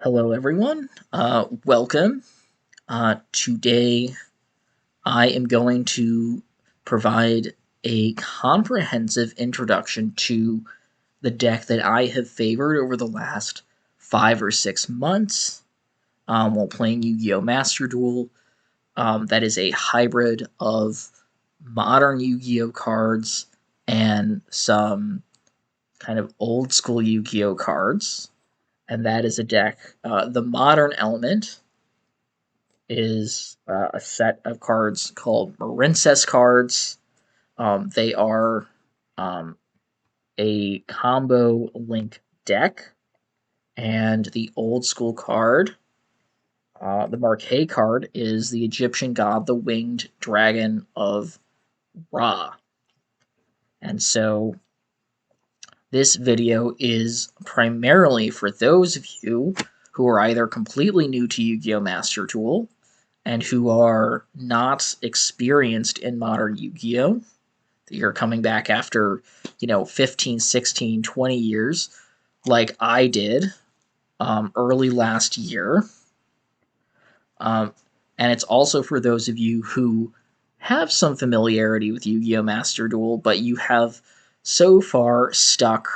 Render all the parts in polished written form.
Hello, everyone. Welcome. Today, I am going to provide a comprehensive introduction to the deck that I have favored over the last 5 or 6 months while playing Yu-Gi-Oh! Master Duel. That is a hybrid of modern Yu-Gi-Oh! Cards and some kind of old school Yu-Gi-Oh! Cards. And that is a deck. The modern element is a set of cards called Marincess cards. They are um, a combo link deck, and the old school card, the Marquet card, is the Egyptian god, the winged dragon of Ra. And so this video is primarily for those of you who are either completely new to Yu-Gi-Oh! Master Duel and who are not experienced in modern Yu-Gi-Oh! You're coming back after, 15, 16, 20 years, like I did early last year. And it's also for those of you who have some familiarity with Yu-Gi-Oh! Master Duel, but you have so far stuck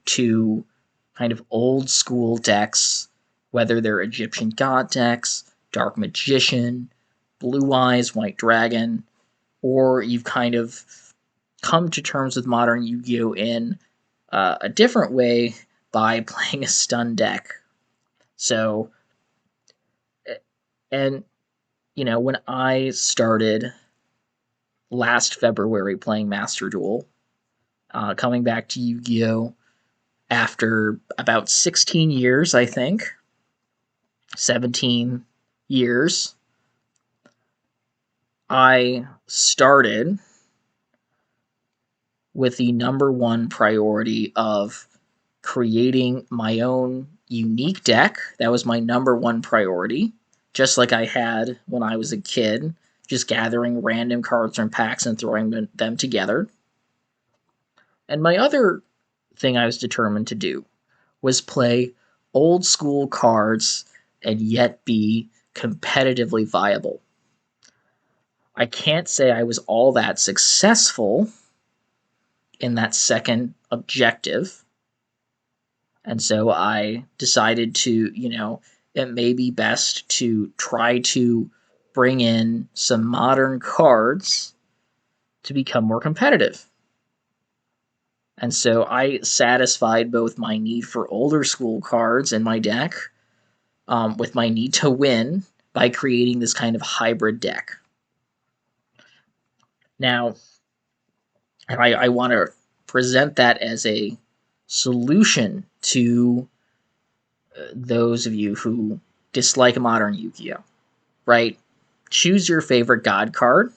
to kind of old school decks, whether they're Egyptian God decks, Dark Magician, Blue Eyes, White Dragon, or you've kind of come to terms with modern Yu-Gi-Oh! In a different way by playing a stun deck. So, and when I started last February playing Master Duel, coming back to Yu-Gi-Oh! After about 16 years, I think, 17 years, I started with the number one priority of creating my own unique deck. That was my number one priority, just like I had when I was a kid, just gathering random cards from packs and throwing them together. And my other thing I was determined to do was play old school cards and yet be competitively viable. I can't say I was all that successful in that second objective. And so I decided to, it may be best to try to bring in some modern cards to become more competitive. And so I satisfied both my need for older school cards in my deck with my need to win by creating this kind of hybrid deck. Now, I want to present that as a solution to those of you who dislike modern Yu-Gi-Oh! Right? Choose your favorite god card.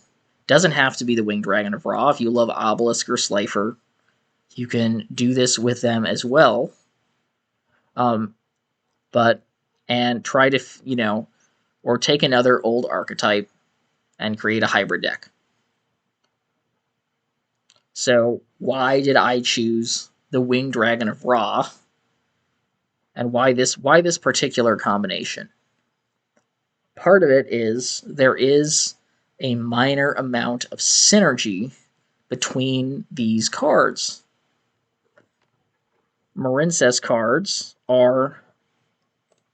Doesn't have to be the Winged Dragon of Ra. If you love Obelisk or Slifer, you can do this with them as well. And try to, or take another old archetype and create a hybrid deck. So why did I choose the Winged Dragon of Ra? And why this particular combination? Part of it is there is a minor amount of synergy between these cards. Marincess cards are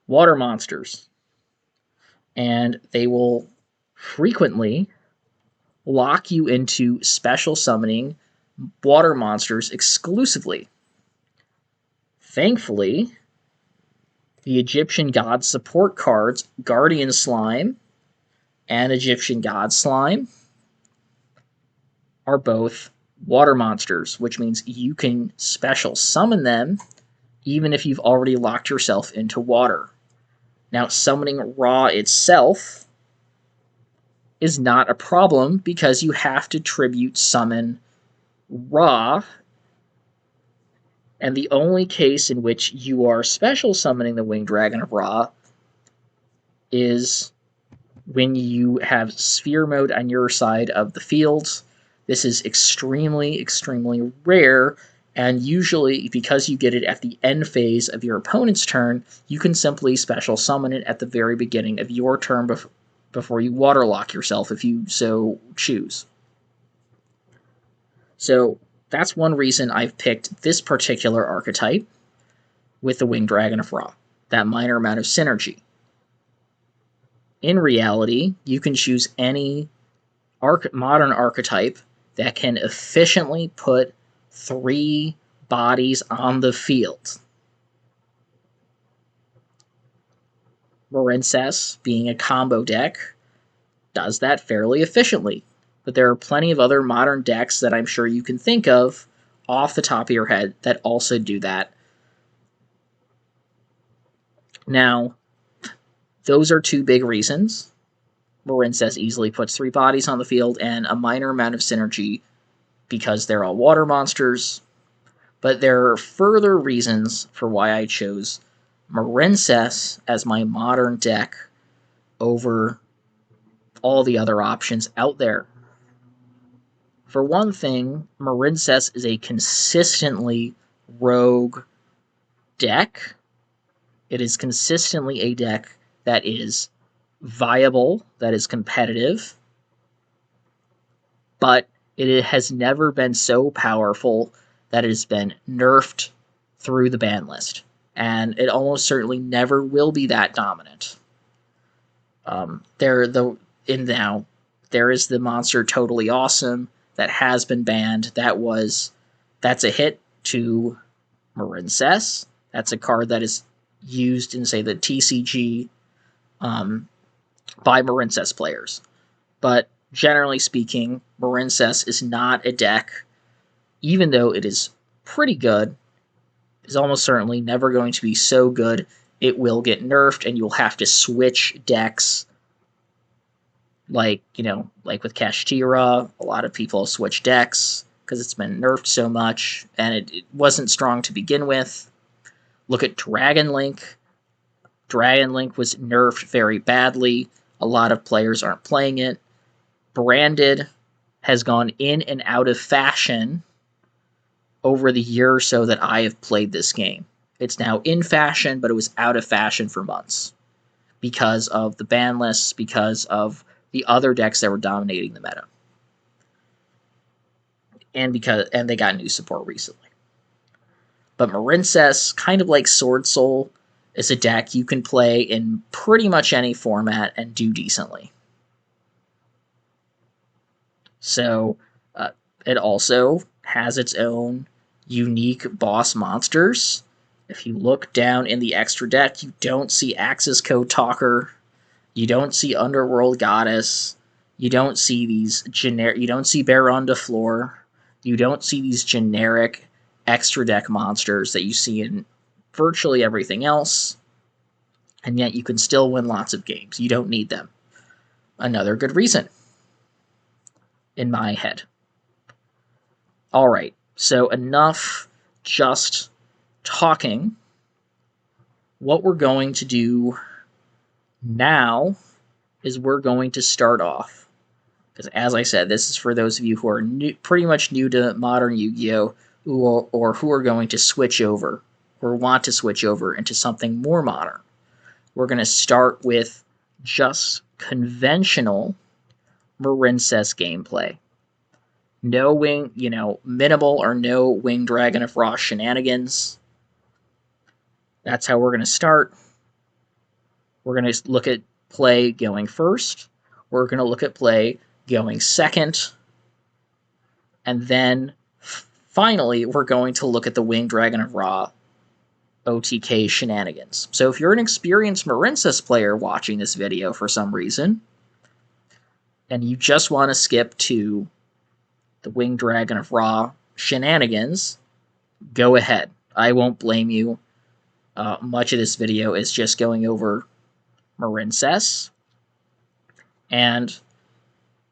water monsters, and they will frequently lock you into special summoning water monsters exclusively. Thankfully, the Egyptian God support cards, Guardian Slime and Egyptian God Slime, are both water monsters, which means you can special summon them even if you've already locked yourself into water. Now, summoning Ra itself is not a problem because you have to tribute summon Ra, and the only case in which you are special summoning the Winged Dragon of Ra is when you have Sphere Mode on your side of the field. This is extremely, extremely rare, And usually, because you get it at the end phase of your opponent's turn, you can simply special summon it at the very beginning of your turn before you waterlock yourself if you so choose. So that's one reason I've picked this particular archetype with the Winged Dragon of Ra, that minor amount of synergy. In reality, you can choose any modern archetype that can efficiently put 3 bodies on the field. Marincess, being a combo deck, does that fairly efficiently. But there are plenty of other modern decks that I'm sure you can think of off the top of your head that also do that. Now, those are 2 big reasons. Marincess easily puts 3 bodies on the field and a minor amount of synergy because they're all water monsters. But there are further reasons for why I chose Marincess as my modern deck over all the other options out there. For one thing, Marincess is a consistently rogue deck. It is consistently a deck that is viable, that is competitive, but it has never been so powerful that it has been nerfed through the ban list. And it almost certainly never will be that dominant. There is the monster Totally Awesome that has been banned. That's a hit to Marincess. That's a card that is used in, say, the TCG by Marincess players. But generally speaking, Marincess is not a deck, even though it is pretty good, is almost certainly never going to be so good it will get nerfed and you'll have to switch decks. Like with Kashtira, a lot of people switch decks because it's been nerfed so much, and it wasn't strong to begin with. Look at Dragon Link. Dragon Link was nerfed very badly. A lot of players aren't playing it. Branded has gone in and out of fashion over the year or so that I have played this game. It's now in fashion, but it was out of fashion for months because of the ban lists, because of the other decks that were dominating the meta. And they got new support recently. But Marincess, kind of like Sword Soul, is a deck you can play in pretty much any format and do decently. So it also has its own unique boss monsters. If you look down in the extra deck, you don't see Axis Code Talker. You don't see Underworld Goddess. You don't see these generic. You don't see Baron de Fleur. You don't see these generic extra deck monsters that you see in virtually everything else. And yet you can still win lots of games. You don't need them. Another good reason, in my head. All right, so enough just talking. What we're going to do now is we're going to start off, because as I said, this is for those of you who are pretty much new to modern Yu-Gi-Oh! Or who are going to switch over, or want to switch over into something more modern. We're going to start with just conventional Marincess gameplay. No minimal or no Winged Dragon of Ra shenanigans. That's how we're going to start. We're going to look at play going first. We're going to look at play going second. And then, finally, we're going to look at the Winged Dragon of Ra OTK shenanigans. So if you're an experienced Marincess player watching this video for some reason, and you just want to skip to the Winged Dragon of Ra shenanigans, go ahead. I won't blame you. Much of this video is just going over Marincess. And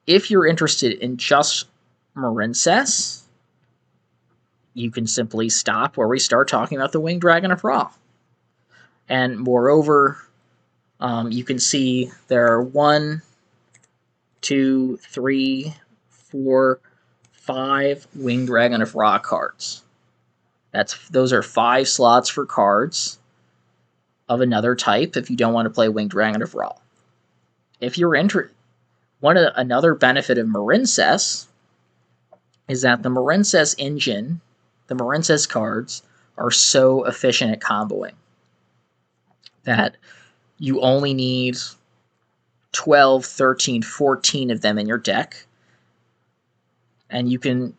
if you're interested in just Marincess, you can simply stop where we start talking about the Winged Dragon of Ra. And moreover, you can see there are 1, 2, 3, 4, 5 Winged Dragon of Ra cards. Those are 5 slots for cards of another type if you don't want to play Winged Dragon of Ra. If you're another benefit of Marincess is that the Marincess engine, the Marincess cards, are so efficient at comboing that you only need 12, 13, 14 of them in your deck, and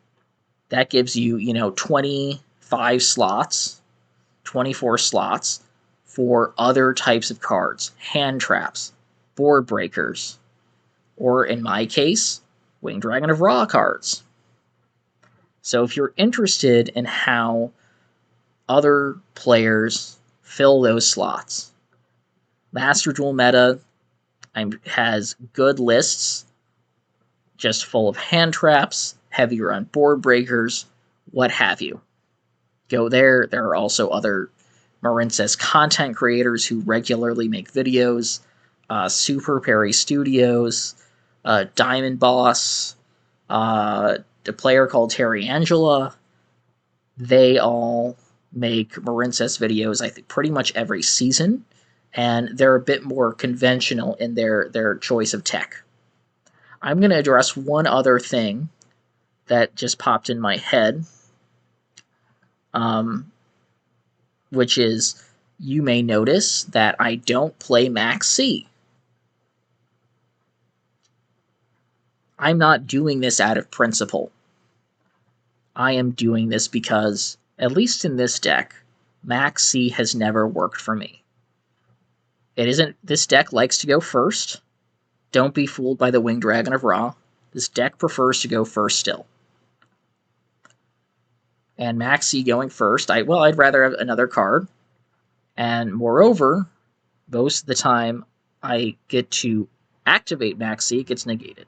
that gives you, 25 slots, 24 slots for other types of cards, hand traps, board breakers, or in my case, Winged Dragon of Ra cards. So if you're interested in how other players fill those slots, Master Duel Meta has good lists, just full of hand traps, heavier on board breakers, what have you. Go there. There are also other Marincess content creators who regularly make videos. Super Perry Studios, Diamond Boss, a player called Terry Angela. They all make Marincess videos, I think, pretty much every season, and they're a bit more conventional in their choice of tech. I'm going to address one other thing that just popped in my head, which is you may notice that I don't play Max C. I'm not doing this out of principle. I am doing this because, at least in this deck, Max C has never worked for me. This deck likes to go first. Don't be fooled by the Winged Dragon of Ra. This deck prefers to go first still. And Max C going first, I'd rather have another card. And moreover, most of the time I get to activate Max C, it gets negated.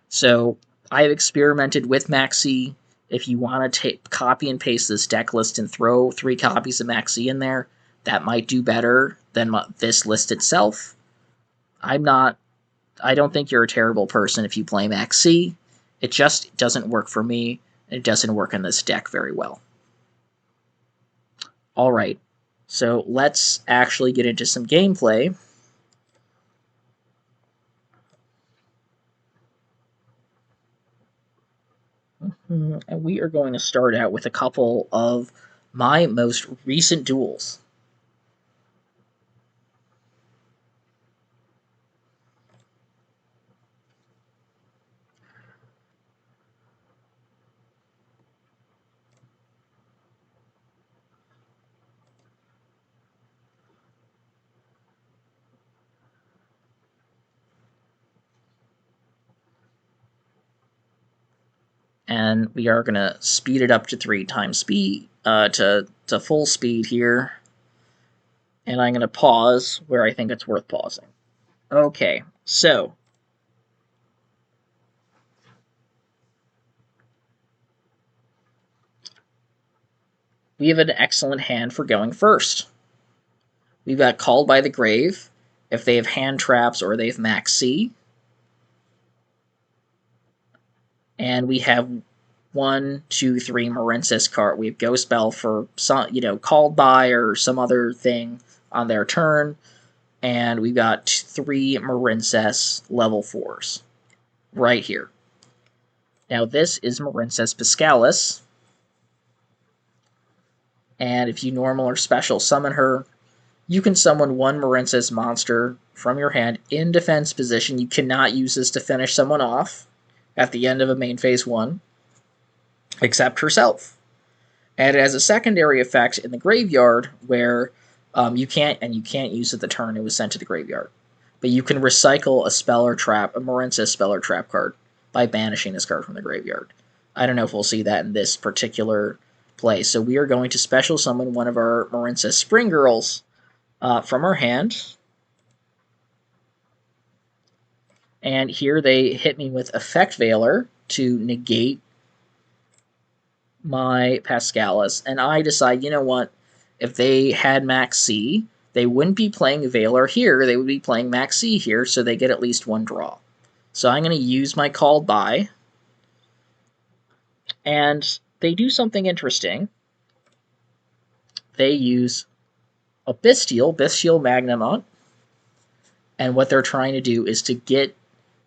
So I have experimented with Max C. If you want to copy and paste this deck list and throw 3 copies of Max C in there, that might do better than this list itself. I don't think you're a terrible person if you play Max C. It just doesn't work for me. It doesn't work in this deck very well. Alright, so let's actually get into some gameplay. And we are going to start out with a couple of my most recent duels. And we are going to speed it up to 3 times speed, to full speed here. And I'm going to pause where I think it's worth pausing. Okay, so we have an excellent hand for going first. We've got Called by the Grave, if they have hand traps or they have Max C. And we have 1, 2, 3 Marincess card. We have Ghost Bell for some, Called by or some other thing on their turn. And we've got 3 Marincess level 4s right here. Now this is Marincess Piscalis. And if you normal or special summon her, you can summon 1 Marincess monster from your hand in defense position. You cannot use this to finish someone off at the end of a main phase 1, except herself. And it has a secondary effect in the graveyard where you can't use it the turn it was sent to the graveyard. But you can recycle a spell or trap, a Marincess spell or trap card, by banishing this card from the graveyard. I don't know if we'll see that in this particular play. So we are going to special summon one of our Marincess Spring Girls from our hand. And here they hit me with Effect Veiler to negate my Pascalis. And I decide, you know what? If they had Max C, they wouldn't be playing Veiler here. They would be playing Max C here, so they get at least 1 draw. So I'm going to use my Called By. And they do something interesting. they use a Bestial Magnamon, and what they're trying to do is to get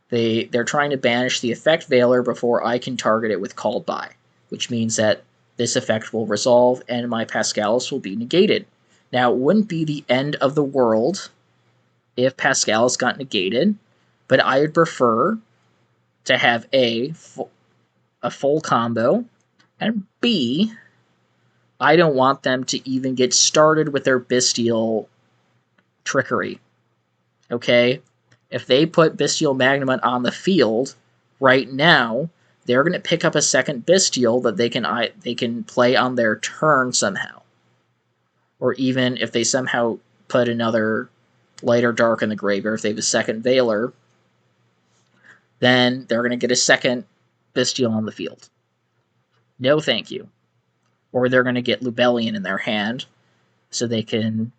they're trying to banish the effect Veiler before I can target it with Called By, which means that this effect will resolve and my Pascalis will be negated. Now, it wouldn't be the end of the world if Pascalis got negated, but I would prefer to have a full combo, and B, I don't want them to even get started with their Bestial trickery. Okay? If they put Bestial Magnamon on the field right now, they're going to pick up a second Bestial that they can play on their turn somehow. Or even if they somehow put another Light or Dark in the graveyard, if they have a second Veiler, then they're going to get a second Bestial on the field. No thank you. Or they're going to get Lubellion in their hand, so they can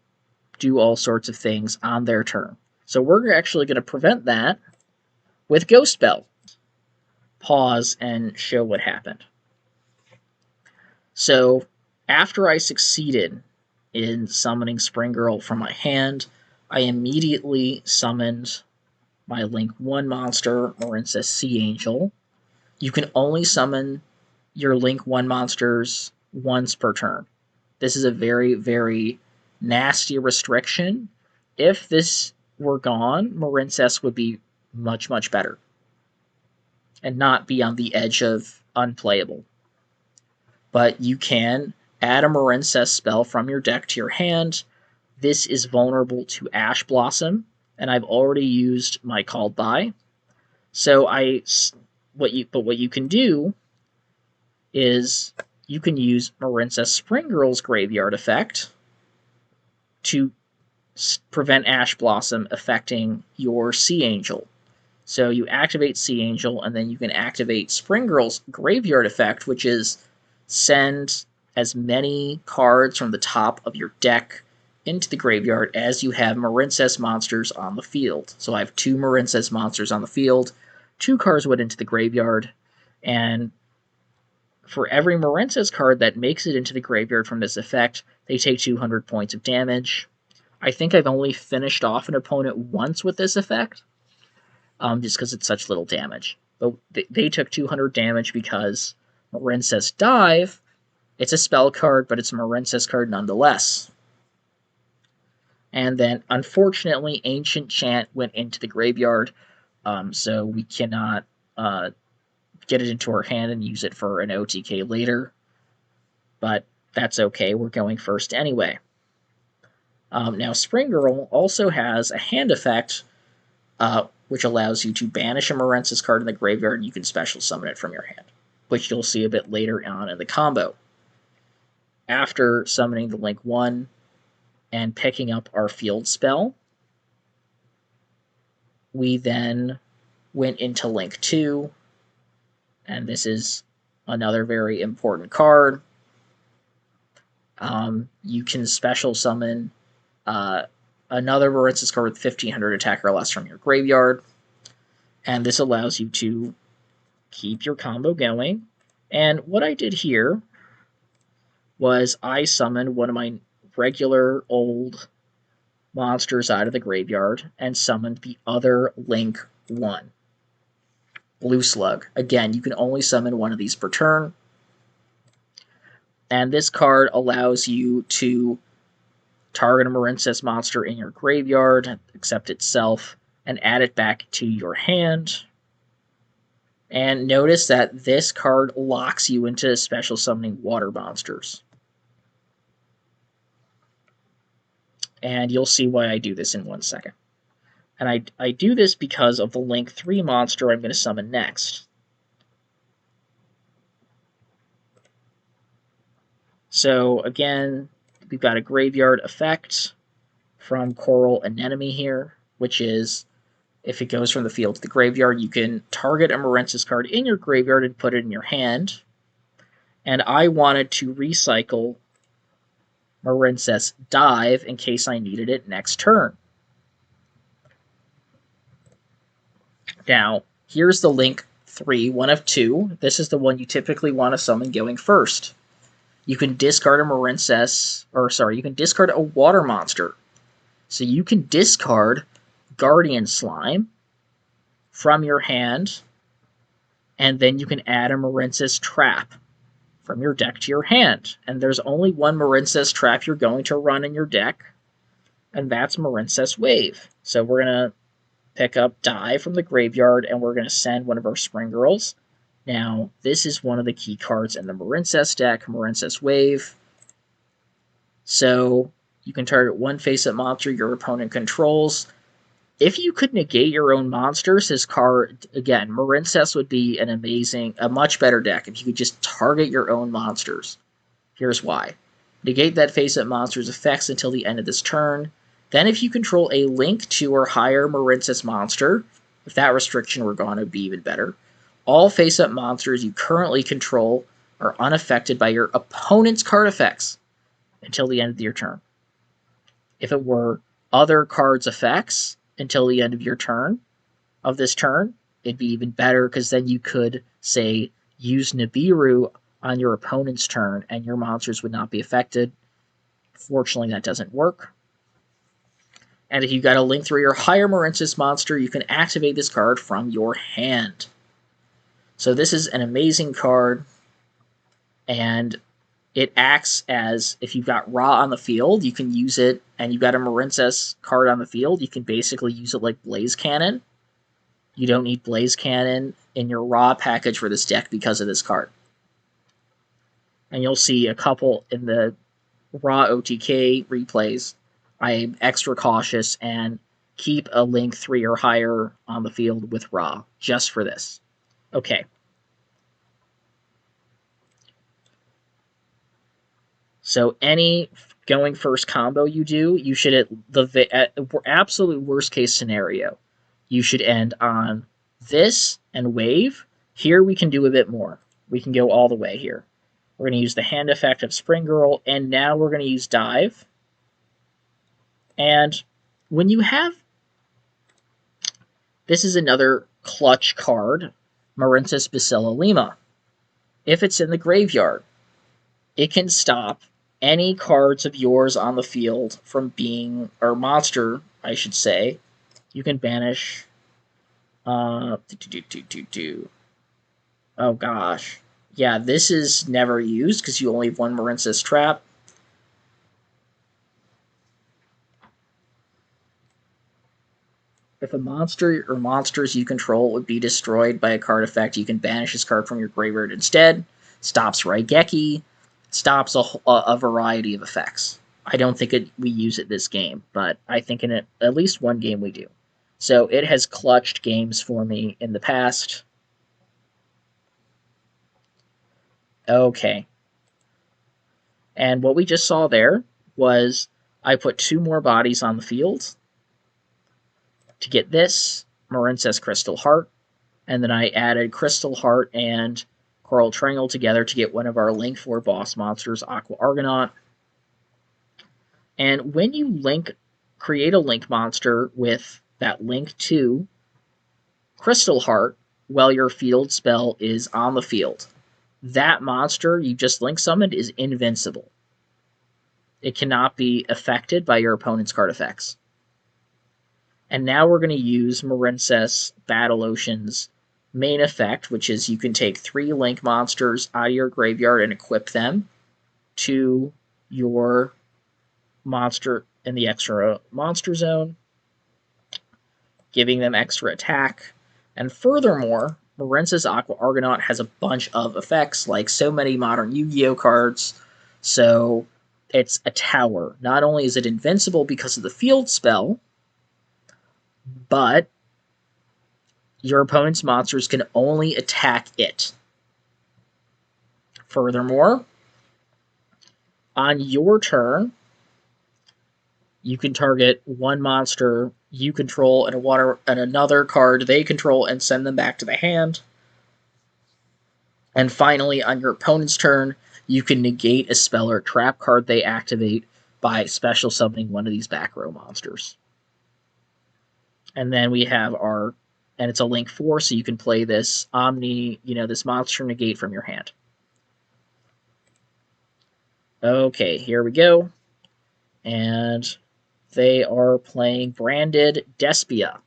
do all sorts of things on their turn. So we're actually going to prevent that with Ghost Bell. Pause and show what happened. So after I succeeded in summoning Spring Girl from my hand, I immediately summoned my Link 1 monster, Marincess Sea Angel. You can only summon your Link 1 monsters once per turn. This is a very, very nasty restriction. If this were gone, Marincess would be much, much better and not be on the edge of unplayable. But you can add a Marincess spell from your deck to your hand. This is vulnerable to Ash Blossom, and I've already used my Called By. So what you can do is you can use Marincess Spring Girl's Graveyard effect to prevent Ash Blossom affecting your Sea Angel. So you activate Sea Angel, and then you can activate Spring Girl's Graveyard effect, which is send as many cards from the top of your deck into the graveyard as you have Marincess monsters on the field. So I have 2 Marincess monsters on the field, 2 cards went into the graveyard, and for every Marincess card that makes it into the graveyard from this effect, they take 200 points of damage. I think I've only finished off an opponent once with this effect, just because it's such little damage. But they took 200 damage because Marincess Dive, it's a spell card, but it's a Marincess card nonetheless. And then, unfortunately, Ancient Chant went into the graveyard, so we cannot get it into our hand and use it for an OTK later. But that's okay, we're going first anyway. Now, Spring Girl also has a hand effect, which allows you to banish a Marincess card in the graveyard, and you can special summon it from your hand, which you'll see a bit later on in the combo. After summoning the Link 1 and picking up our field spell, we then went into Link 2, and this is another very important card. You can special summon another Marincess card with 1500 attack or less from your graveyard, and this allows you to keep your combo going. And what I did here was I summoned one of my regular old monsters out of the graveyard and summoned the other Link 1. Blue Slug. Again, you can only summon one of these per turn. And this card allows you to target a Marincess monster in your graveyard, except itself, and add it back to your hand. And notice that this card locks you into special summoning water monsters. And you'll see why I do this in 1 second. And I do this because of the Link 3 monster I'm going to summon next. So again, we've got a graveyard effect from Coral Anemone here, which is, if it goes from the field to the graveyard, you can target a Marincess card in your graveyard and put it in your hand. And I wanted to recycle Marincess Dive in case I needed it next turn. Now, here's the Link 3, one of 2. This is the one you typically want to summon going first. you can discard a Marincess, or sorry, you can discard a water monster. So you can discard Guardian Slime from your hand, and then you can add a Marincess trap from your deck to your hand. And there's only one Marincess trap you're going to run in your deck, and that's Marincess Wave. So we're going to pick up Die from the graveyard, and we're going to send one of our Spring Girls. Now, this is one of the key cards in the Marincess deck, Marincess Wave. So you can target one face-up monster your opponent controls. If you could negate your own monsters, his card, again, Marincess would be a much better deck if you could just target your own monsters. Here's why. Negate that face-up monster's effects until the end of this turn. Then if you control a Link 2 or higher Marincess monster, if that restriction were gone, it would be even better. All face-up monsters you currently control are unaffected by your opponent's card effects until the end of your turn. If it were other cards' effects until the end of your turn, of this turn, it'd be even better, because then you could, say, use Nibiru on your opponent's turn and your monsters would not be affected. Fortunately, that doesn't work. And if you got a Link 3 or higher Marincess monster, you can activate this card from your hand. So this is an amazing card, and it acts as, if you've got Ra on the field, you can use it, and you've got a Marincess card on the field, you can basically use it like Blaze Cannon. You don't need Blaze Cannon in your Ra package for this deck because of this card. And you'll see a couple in the Ra OTK replays. I'm extra cautious and keep a Link 3 or higher on the field with Ra, just for this. Okay. So any going first combo you do, you should, at absolute worst case scenario, you should end on this and Wave. Here we can do a bit more. We can go all the way here. We're going to use the hand effect of Spring Girl, and now we're going to use Dive. And when you have... This is another clutch card, Marincess Bacilla Lima. If it's in the graveyard, it can stop any cards of yours on the field from being, or monster, I should say. You can banish. Oh gosh. Yeah, this is never used because you only have one Marincess trap. If a monster or monsters you control would be destroyed by a card effect, you can banish this card from your graveyard instead. Stops Raigeki. Stops a variety of effects. I don't think we use it this game, but I think in at least one game we do. So it has clutched games for me in the past. Okay. And what we just saw there was I put 2 more bodies on the field to get this, Marincess Crystal Heart, and then I added Crystal Heart and Coral Triangle together to get one of our Link 4 boss monsters, Aqua Argonaut. And when you create a Link monster with that Link 2 Crystal Heart while your field spell is on the field, that monster you just Link summoned is invincible. It cannot be affected by your opponent's card effects. And now we're going to use Marincess Battle Ocean's main effect, which is you can take 3 Link monsters out of your graveyard and equip them to your monster in the extra monster zone, giving them extra attack. And furthermore, Marincess Aqua Argonaut has a bunch of effects, like so many modern Yu-Gi-Oh cards. So it's a tower. Not only is it invincible because of the field spell, but your opponent's monsters can only attack it. Furthermore, on your turn, you can target one monster you control and another card they control and send them back to the hand. And finally, on your opponent's turn, you can negate a spell or trap card they activate by special summoning one of these back row monsters. And then we have and it's a Link 4, so you can play this this monster negate from your hand. Okay, here we go. And they are playing branded Despia.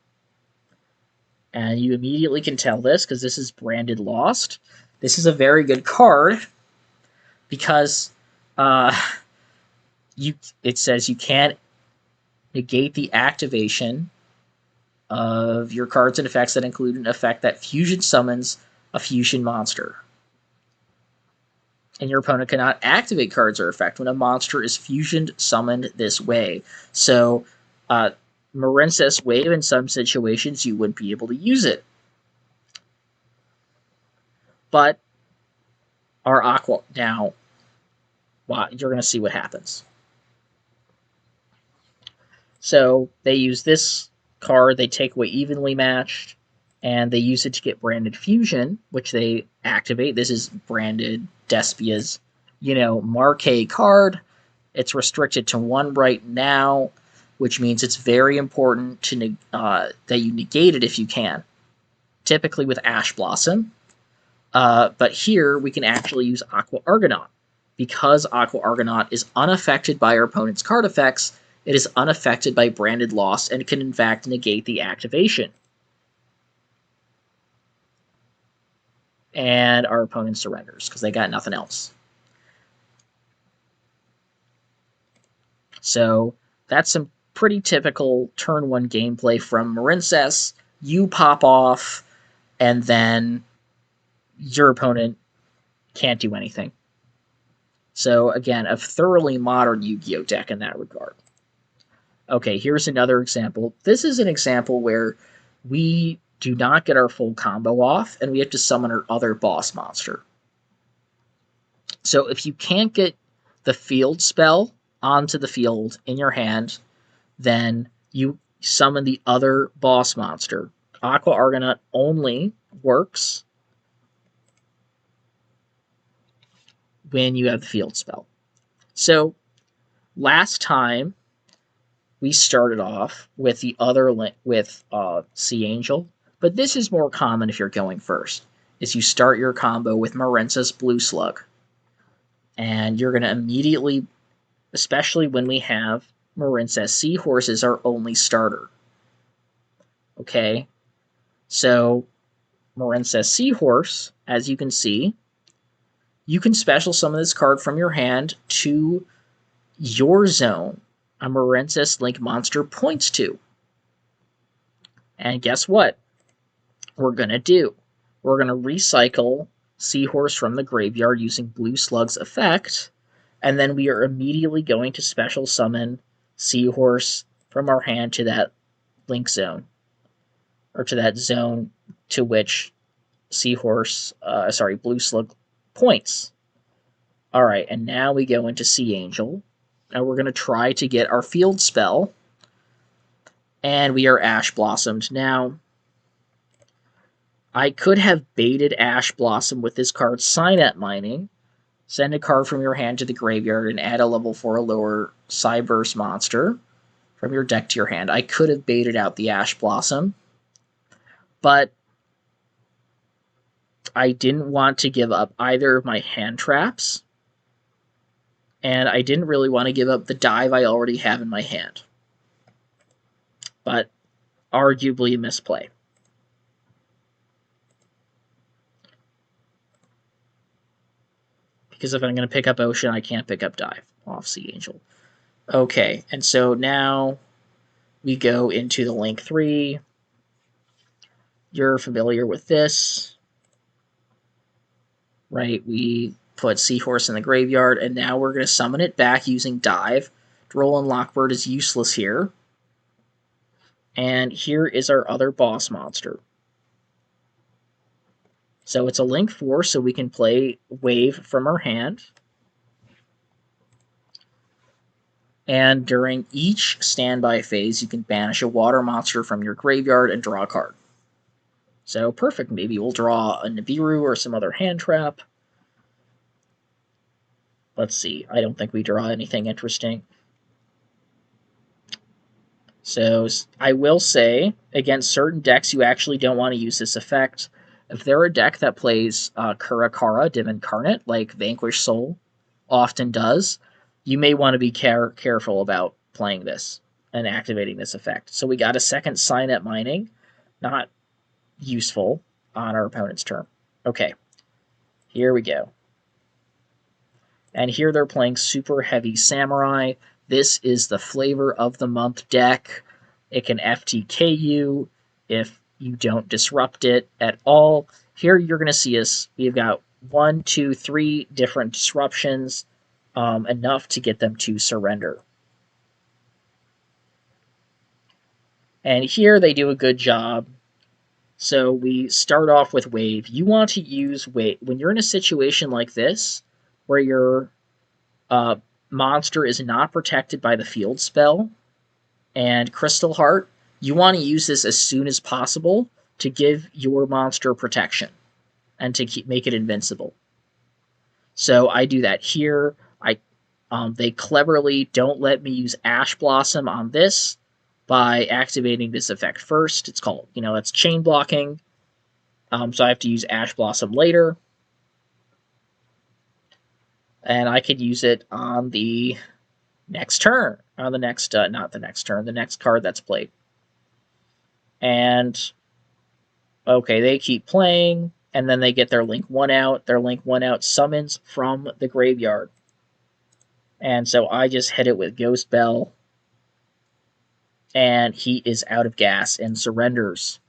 And you immediately can tell this because this is branded Lost. This is a very good card because uh, you it says you can't negate the activation of your cards and effects that include an effect that fusion summons a fusion monster. And your opponent cannot activate cards or effect when a monster is fusion summoned this way. So, Marincess Wave, in some situations, you wouldn't be able to use it. But our Aqua, now, you're going to see what happens. So, they use this card, they take away Evenly Matched, and they use it to get branded Fusion, which they activate. This is branded Despia's, Marquee card. It's restricted to one right now, which means it's very important that you negate it if you can. Typically with Ash Blossom, but here we can actually use Aqua Argonaut. Because Aqua Argonaut is unaffected by our opponent's card effects, it is unaffected by branded loss and can in fact negate the activation. And our opponent surrenders because they got nothing else. So that's some pretty typical turn 1 gameplay from Marincess. You pop off, and then your opponent can't do anything. So again, a thoroughly modern Yu-Gi-Oh deck in that regard. Okay, here's another example. This is an example where we do not get our full combo off, and we have to summon our other boss monster. So if you can't get the field spell onto the field in your hand, then you summon the other boss monster. Aqua Argonaut only works when you have the field spell. So last time we started off with the other with Sea Angel, but this is more common if you're going first. Is you start your combo with Marincess Blue Slug, and you're going to immediately, especially when we have Marincess Seahorse as our only starter. Okay, so Marincess Seahorse, as you can see, you can special summon this card from your hand to your zone a Marincess Link monster points to. And guess what? We're going to do? We're going to recycle Seahorse from the graveyard using Blue Slug's effect, and then we are immediately going to special summon Seahorse from our hand to that link zone, or to that zone to which Blue Slug points. Alright, and now we go into Sea Angel. Now we're going to try to get our field spell, and we are Ash Blossomed. Now, I could have baited Ash Blossom with this card Signet Mining, send a card from your hand to the graveyard, and add a level 4 or lower Cyberse monster from your deck to your hand. I could have baited out the Ash Blossom, but I didn't want to give up either of my hand traps, and I didn't really want to give up the dive I already have in my hand. But arguably a misplay. Because if I'm going to pick up Ocean, I can't pick up Dive off Sea Angel. Okay, and so now we go into the Link 3. You're familiar with this, right? We put Seahorse in the graveyard, and now we're going to summon it back using Dive. Droll and Lockbird is useless here. And here is our other boss monster. So it's a Link 4, so we can play Wave from our hand. And during each standby phase, you can banish a water monster from your graveyard and draw a card. So perfect. Maybe we'll draw a Nibiru or some other hand trap. Let's see. I don't think we draw anything interesting. So I will say, against certain decks, you actually don't want to use this effect. If they're a deck that plays Kurakara, Div Incarnate, like Vanquish Soul often does, you may want to be careful about playing this and activating this effect. So we got a second Signet Mining, not useful on our opponent's turn. Okay, here we go. And here they're playing Super Heavy Samurai. This is the Flavor of the Month deck. It can FTK you if you don't disrupt it at all. Here you're going to see us. We've got 1, 2, 3 different disruptions, enough to get them to surrender. And here they do a good job. So we start off with Wave. You want to use Wave. When you're in a situation like this, where your monster is not protected by the field spell and Crystal Heart, you want to use this as soon as possible to give your monster protection and to make it invincible. So I do that here. They cleverly don't let me use Ash Blossom on this by activating this effect first. It's called, that's chain blocking. So I have to use Ash Blossom later. And I could use it on the next turn. On the next, not the next turn, the next card that's played. And, okay, they keep playing, and then they get their Link 1 out. Their Link 1 out summons from the graveyard. And so I just hit it with Ghost Bell. And he is out of gas and surrenders.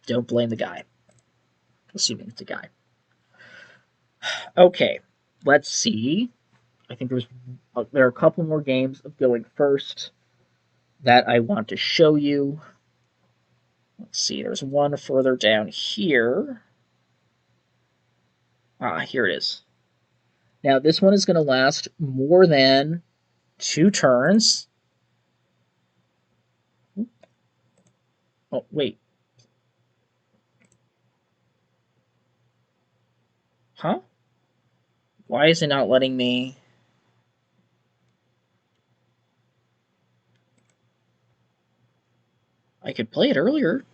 Don't blame the guy. Assuming it's a guy. Okay, let's see. I think there are a couple more games of going first that I want to show you. Let's see, there's one further down here. Here it is. Now, this one is going to last more than 2 turns. Oh, wait. Huh? Why is it not letting me... I could play it earlier.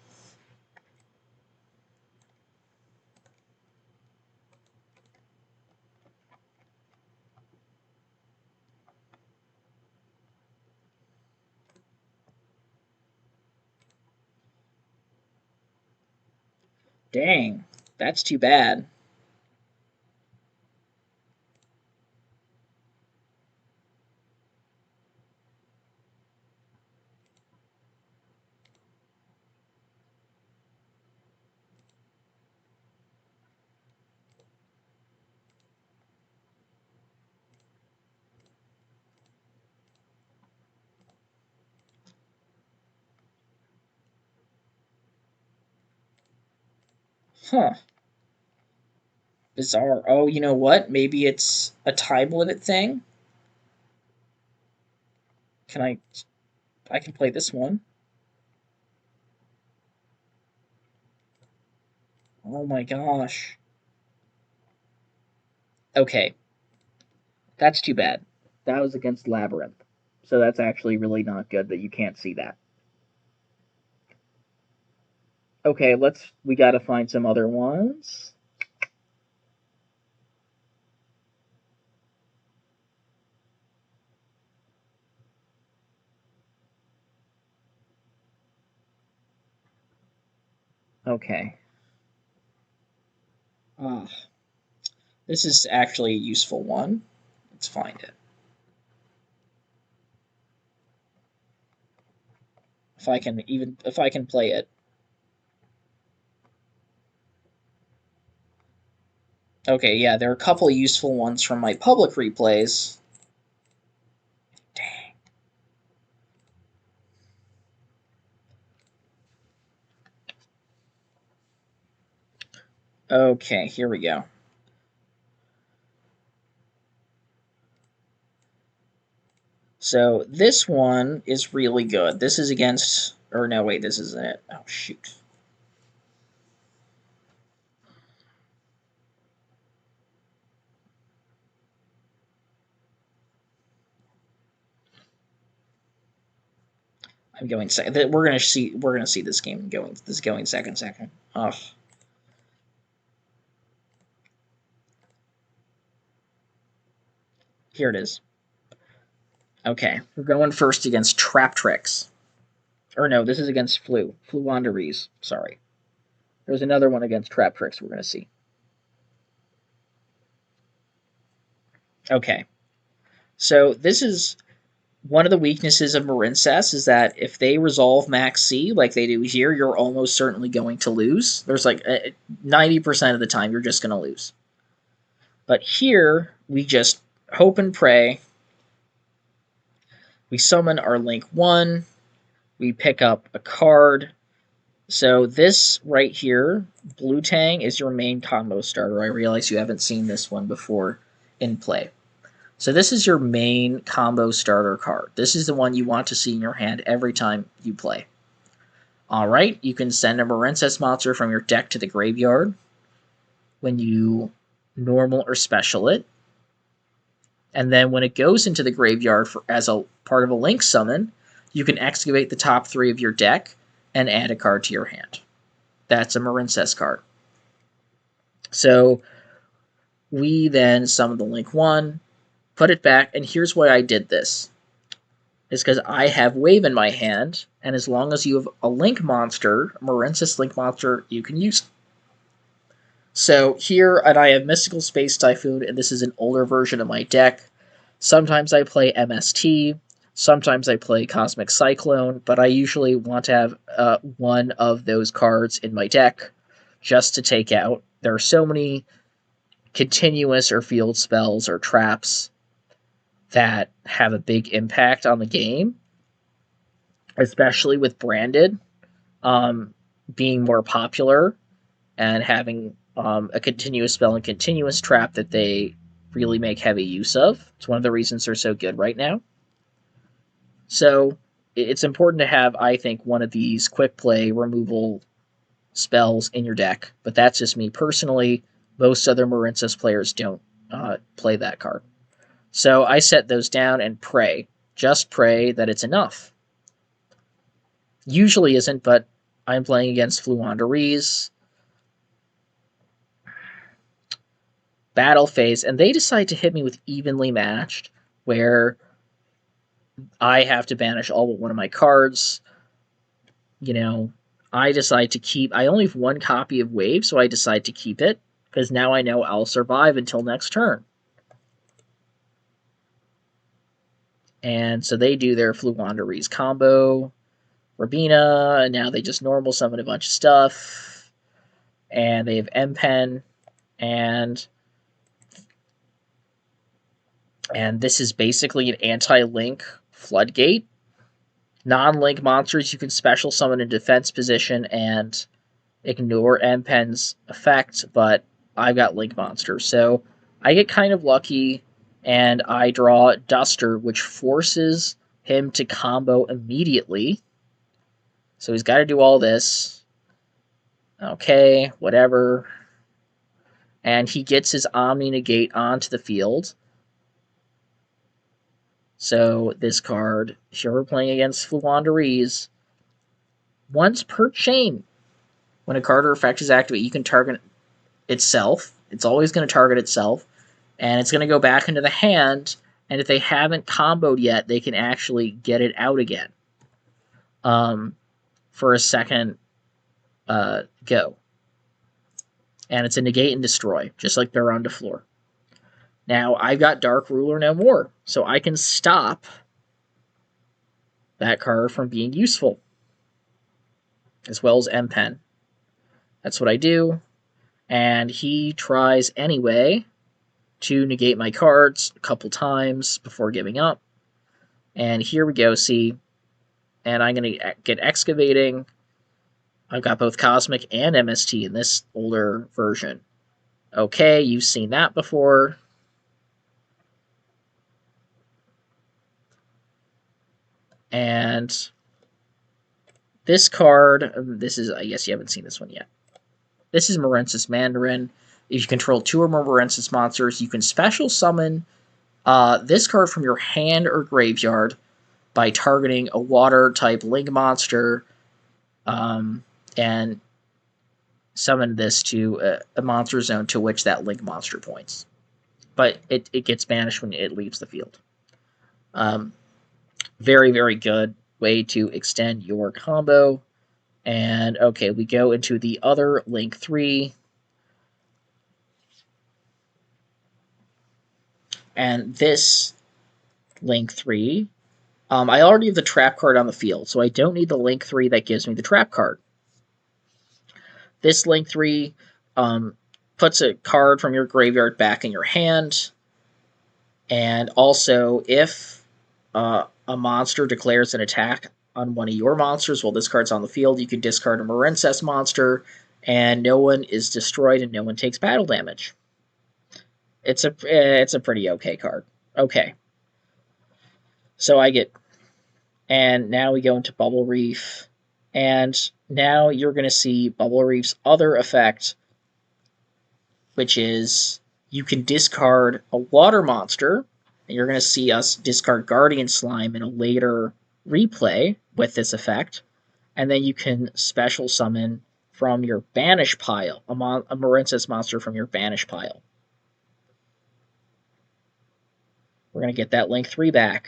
Dang, that's too bad. Huh. Bizarre. Oh, you know what? Maybe it's a time limit thing? Can I can play this one. Oh my gosh. Okay. That's too bad. That was against Labyrinth. So that's actually really not good that you can't see that. Okay, we gotta find some other ones. Okay. Ah, this is actually a useful one. Let's find it. If I can play it. Okay, yeah, there are a couple of useful ones from my public replays. Dang. Okay, here we go. So this one is really good. This is against, or no, wait, this isn't it. Oh, shoot. I'm going second. We're gonna see this game going. This is going second. Ugh. Here it is. Okay, we're going first against Trap Tricks. Or no, this is against Fluwanderees. Sorry. There's another one against Trap Tricks we're going to see. Okay. So this is one of the weaknesses of Marincess is that if they resolve Max C like they do here, you're almost certainly going to lose. There's like 90% of the time you're just going to lose. But here, we just hope and pray. We summon our Link 1. We pick up a card. So this right here, Blue Tang, is your main combo starter. I realize you haven't seen this one before in play. So this is your main combo starter card. This is the one you want to see in your hand every time you play. Alright, you can send a Marincess monster from your deck to the graveyard when you normal or special it. And then when it goes into the graveyard as a part of a Link summon, you can excavate the top 3 of your deck and add a card to your hand. That's a Marincess card. So we then summon the Link 1, put it back, and here's why I did this. It's because I have Wave in my hand, and as long as you have a Link monster, a Marincess Link monster, you can use it. So here, and I have Mystical Space Typhoon, and this is an older version of my deck. Sometimes I play MST, sometimes I play Cosmic Cyclone, but I usually want to have one of those cards in my deck just to take out. There are so many continuous or field spells or traps that have a big impact on the game, especially with Branded being more popular and having a continuous spell and continuous trap that they really make heavy use of. It's one of the reasons they're so good right now. So it's important to have, I think, one of these quick play removal spells in your deck, but that's just me personally. Most other Marincess players don't play that card. So I set those down and pray. Just pray that it's enough. Usually isn't, but I'm playing against Fluwanderees. Battle phase, and they decide to hit me with evenly matched, where I have to banish all but one of my cards. You know, I decide to keep... I only have one copy of Wave, so I decide to keep it, because now I know I'll survive until next turn. And so they do their Fluwanderees combo, Rabina, and now they just normal summon a bunch of stuff. And they have M-Pen, and this is basically an anti-Link Floodgate. Non-Link monsters you can special summon in defense position and ignore M-Pen's effect, but I've got Link monsters. So I get kind of lucky, and I draw Duster, which forces him to combo immediately. So he's got to do all this. Okay, whatever. And he gets his Omni Negate onto the field. So this card, if you're playing against Fluwanderees, once per chain, when a card or effect is activated, you can target itself. It's always going to target itself, and it's going to go back into the hand, and if they haven't comboed yet, they can actually get it out again for a second go. And it's a negate and destroy, just like Baron de Fleur. Now, I've got Dark Ruler no more, so I can stop that card from being useful, as well as M-Pen. That's what I do, and he tries anyway to negate my cards a couple times before giving up. And here we go, see, and I'm going to get Excavating. I've got both Cosmic and MST in this older version. Okay, you've seen that before. And this card, this is, I guess you haven't seen this one yet. This is Marincess Mandarin. If you control 2 or more Marincess monsters, you can special summon this card from your hand or graveyard by targeting a water-type Link monster and summon this to a monster zone to which that Link monster points. but it gets banished when it leaves the field. Very, very good way to extend your combo. And okay, we go into the other link 3. And this link 3, I already have the trap card on the field, so I don't need the link 3 that gives me the trap card. This link 3 puts a card from your graveyard back in your hand. And also, if a monster declares an attack on one of your monsters while this card's on the field, you can discard a Marincess monster, and no one is destroyed and no one takes battle damage. It's a pretty okay card. Okay. So I get... And now we go into Bubble Reef. And now you're going to see Bubble Reef's other effect, which is you can discard a water monster. And you're going to see us discard Guardian Slime in a later replay with this effect. And then you can special summon from your banish pile, a Marincess monster from your banish pile. We're going to get that link 3 back.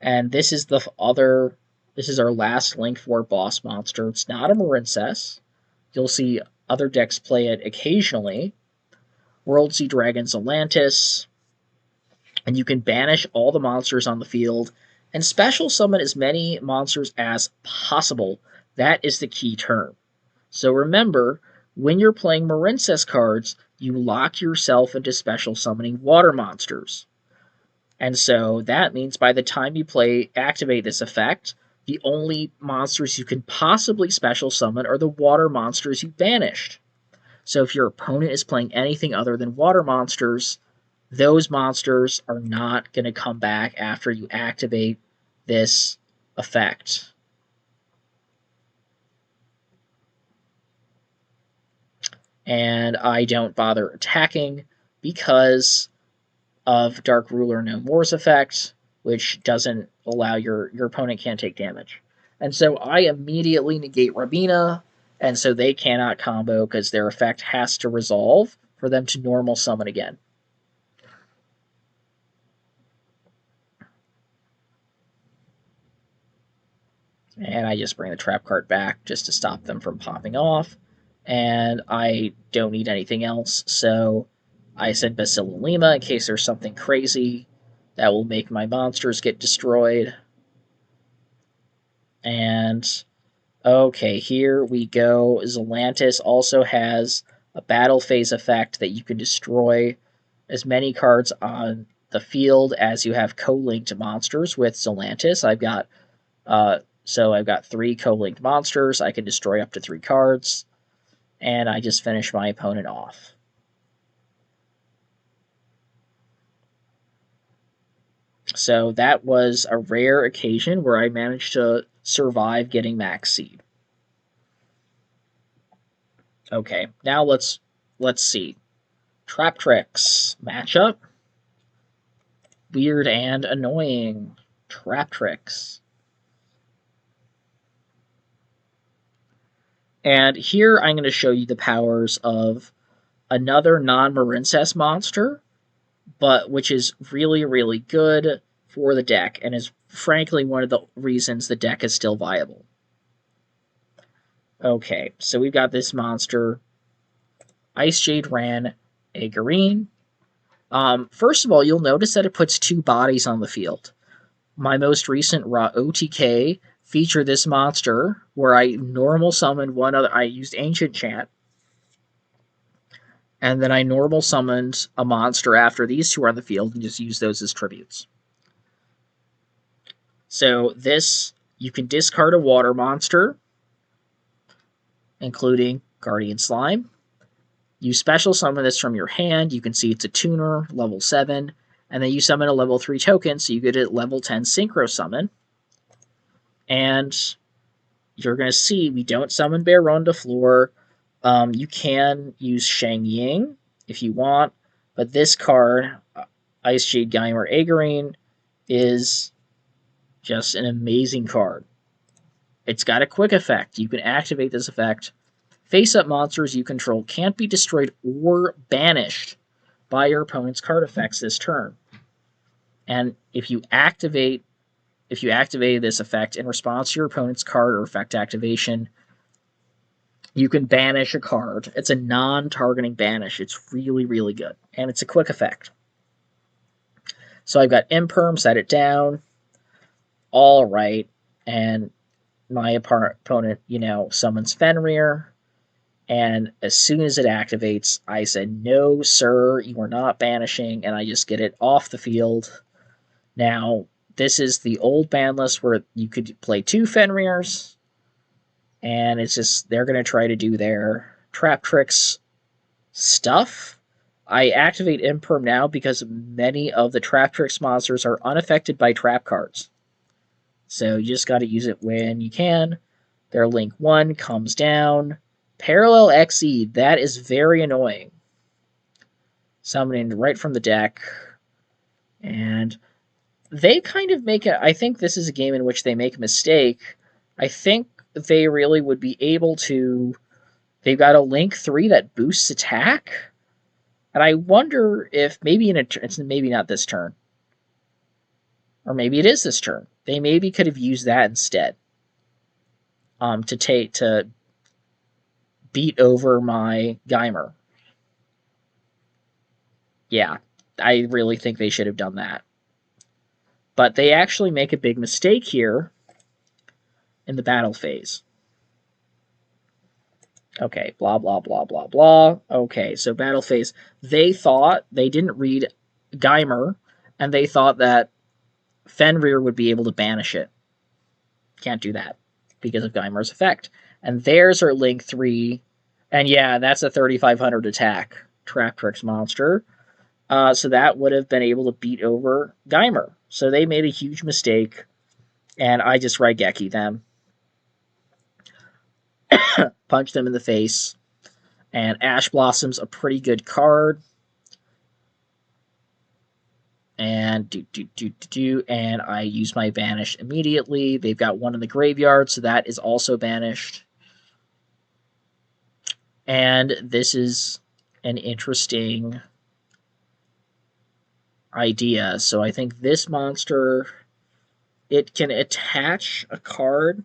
And this is our last link 4 boss monster. It's not a Marincess. You'll see other decks play it occasionally. World Sea Dragon's Atlantis. And you can banish all the monsters on the field and special summon as many monsters as possible. That is the key term. So remember, when you're playing Marincess cards, you lock yourself into special summoning water monsters. And so that means by the time you activate this effect, the only monsters you can possibly special summon are the water monsters you banished. So if your opponent is playing anything other than water monsters, those monsters are not going to come back after you activate this effect. And I don't bother attacking because of Dark Ruler No More's effect, which doesn't allow your opponent can't take damage. And so I immediately negate Rabina, and so they cannot combo because their effect has to resolve for them to normal summon again. And I just bring the trap card back just to stop them from popping off. And I don't need anything else, so I send Basilalima in case there's something crazy that will make my monsters get destroyed. And okay, here we go. Zelantis also has a battle phase effect that you can destroy as many cards on the field as you have co-linked monsters with Zelantis. I've got 3 co-linked monsters. I can destroy up to 3 cards, and I just finish my opponent off. So that was a rare occasion where I managed to survive getting max seed. Okay, now let's see. Trap Tricks matchup. Weird and annoying Trap Tricks. And here I'm going to show you the powers of another non-Marincess monster, but which is really, really good for the deck and is frankly one of the reasons the deck is still viable. Okay, so we've got this monster, Ice Jade Ran Agarine. First of all, you'll notice that it puts 2 bodies on the field. My most recent raw OTK featured this monster where I normal summoned one other. I used Ancient Chant, and then I normal summoned a monster after these 2 are on the field and just used those as tributes. So this, you can discard a water monster, including Guardian Slime. You special summon this from your hand. You can see it's a tuner, level 7. And then you summon a level 3 token, so you get a level 10 Synchro Summon. And you're going to see we don't summon Baron de Fleur. You can use Shang Ying if you want, but this card, Ice Jade Geimer Agarine, is just an amazing card. It's got a quick effect. You can activate this effect. Face-up monsters you control can't be destroyed or banished by your opponent's card effects this turn. And if you activate this effect in response to your opponent's card or effect activation, you can banish a card. It's a non-targeting banish. It's really, really good. And it's a quick effect. So I've got Imperm, set it down. All right. And my opponent, summons Fenrir. And as soon as it activates, I said, no, sir, you are not banishing. And I just get it off the field. Now, this is the old ban list where you could play 2 Fenrirs. And it's just, they're going to try to do their trap tricks stuff. I activate Imperm now because many of the trap tricks monsters are unaffected by trap cards. So you just got to use it when you can. Their Link 1 comes down. Parallel XE, that is very annoying. Summoning right from the deck. And they kind of make it. I think this is a game in which they make a mistake. I think they really would be able to. They've got a Link 3 that boosts attack. And I wonder if maybe it's maybe not this turn. Or maybe it is this turn. They maybe could have used that instead. To beat over my Geimer. Yeah, I really think they should have done that. But they actually make a big mistake here in the battle phase. Okay, blah, blah, blah, blah, blah. Okay, so battle phase. They didn't read Geimer, and they thought that Fenrir would be able to banish it. Can't do that because of Geimer's effect. And there's our Link 3. And yeah, that's a 3,500 attack Trap Tricks monster. So that would have been able to beat over Geimer. So they made a huge mistake, and I just Raigeki them. Punch them in the face. And Ash Blossom's a pretty good card. And and I use my banish immediately. They've got one in the graveyard, so that is also banished. And this is an interesting idea. So I think this monster, it can attach a card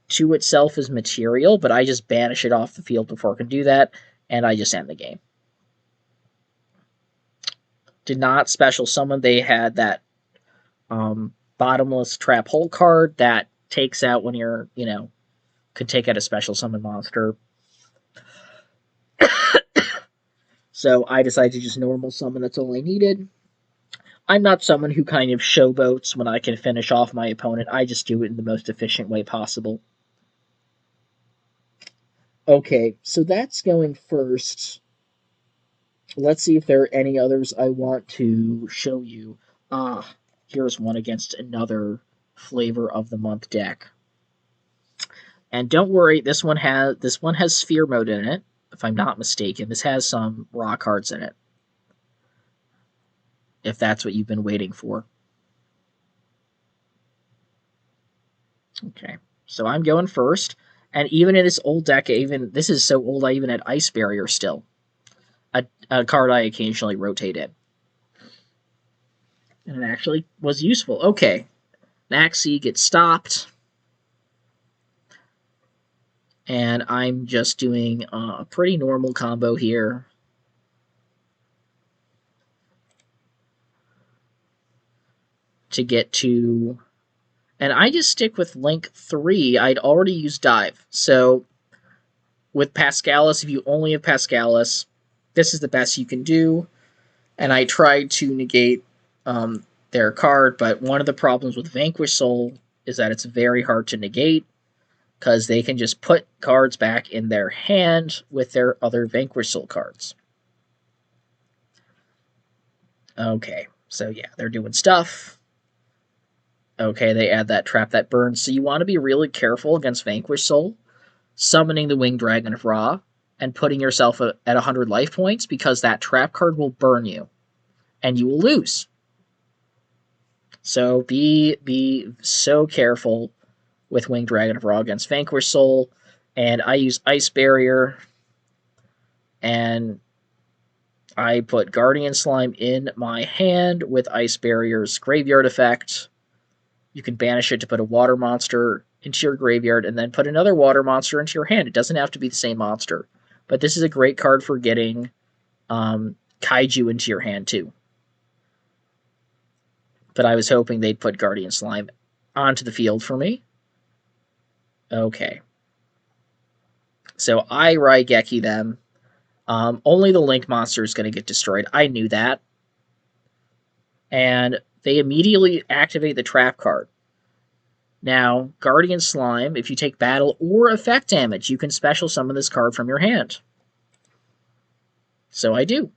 to itself as material, but I just banish it off the field before it can do that, and I just end the game. Did not special summon. They had that bottomless trap hole card that takes out when you're, could take out a special summon monster. So I decided to just normal summon. That's all I needed. I'm not someone who kind of showboats when I can finish off my opponent. I just do it in the most efficient way possible. Okay, so that's going first. Let's see if there are any others I want to show you. Here's one against another Flavor of the Month deck. And don't worry, this one has Sphere Mode in it, if I'm not mistaken. This has some raw cards in it, if that's what you've been waiting for. Okay, so I'm going first. And even in this old deck, this is so old I even had Ice Barrier still. A card I occasionally rotate in. And it actually was useful. Okay, Naxi gets stopped. And I'm just doing a pretty normal combo here. To get to... And I just stick with Link 3. I'd already used Dive. So with Pascalis, if you only have Pascalis, this is the best you can do. And I tried to negate their card, but one of the problems with Vanquish Soul is that it's very hard to negate, because they can just put cards back in their hand with their other Vanquish Soul cards. Okay, so yeah, they're doing stuff. Okay, they add that Trap That Burns. So you want to be really careful against Vanquish Soul, summoning the Winged Dragon of Ra, and putting yourself at 100 life points, because that trap card will burn you, and you will lose. So be so careful with Winged Dragon of Ra against Vanquish Soul. And I use Ice Barrier, and I put Guardian Slime in my hand with Ice Barrier's Graveyard effect. You can banish it to put a water monster into your graveyard and then put another water monster into your hand. It doesn't have to be the same monster. But this is a great card for getting Kaiju into your hand too. But I was hoping they'd put Guardian Slime onto the field for me. Okay. So I Raigeki them. Only the Link monster is going to get destroyed. I knew that. And they immediately activate the trap card. Now, Guardian Slime, if you take battle or effect damage, you can special summon this card from your hand. So I do.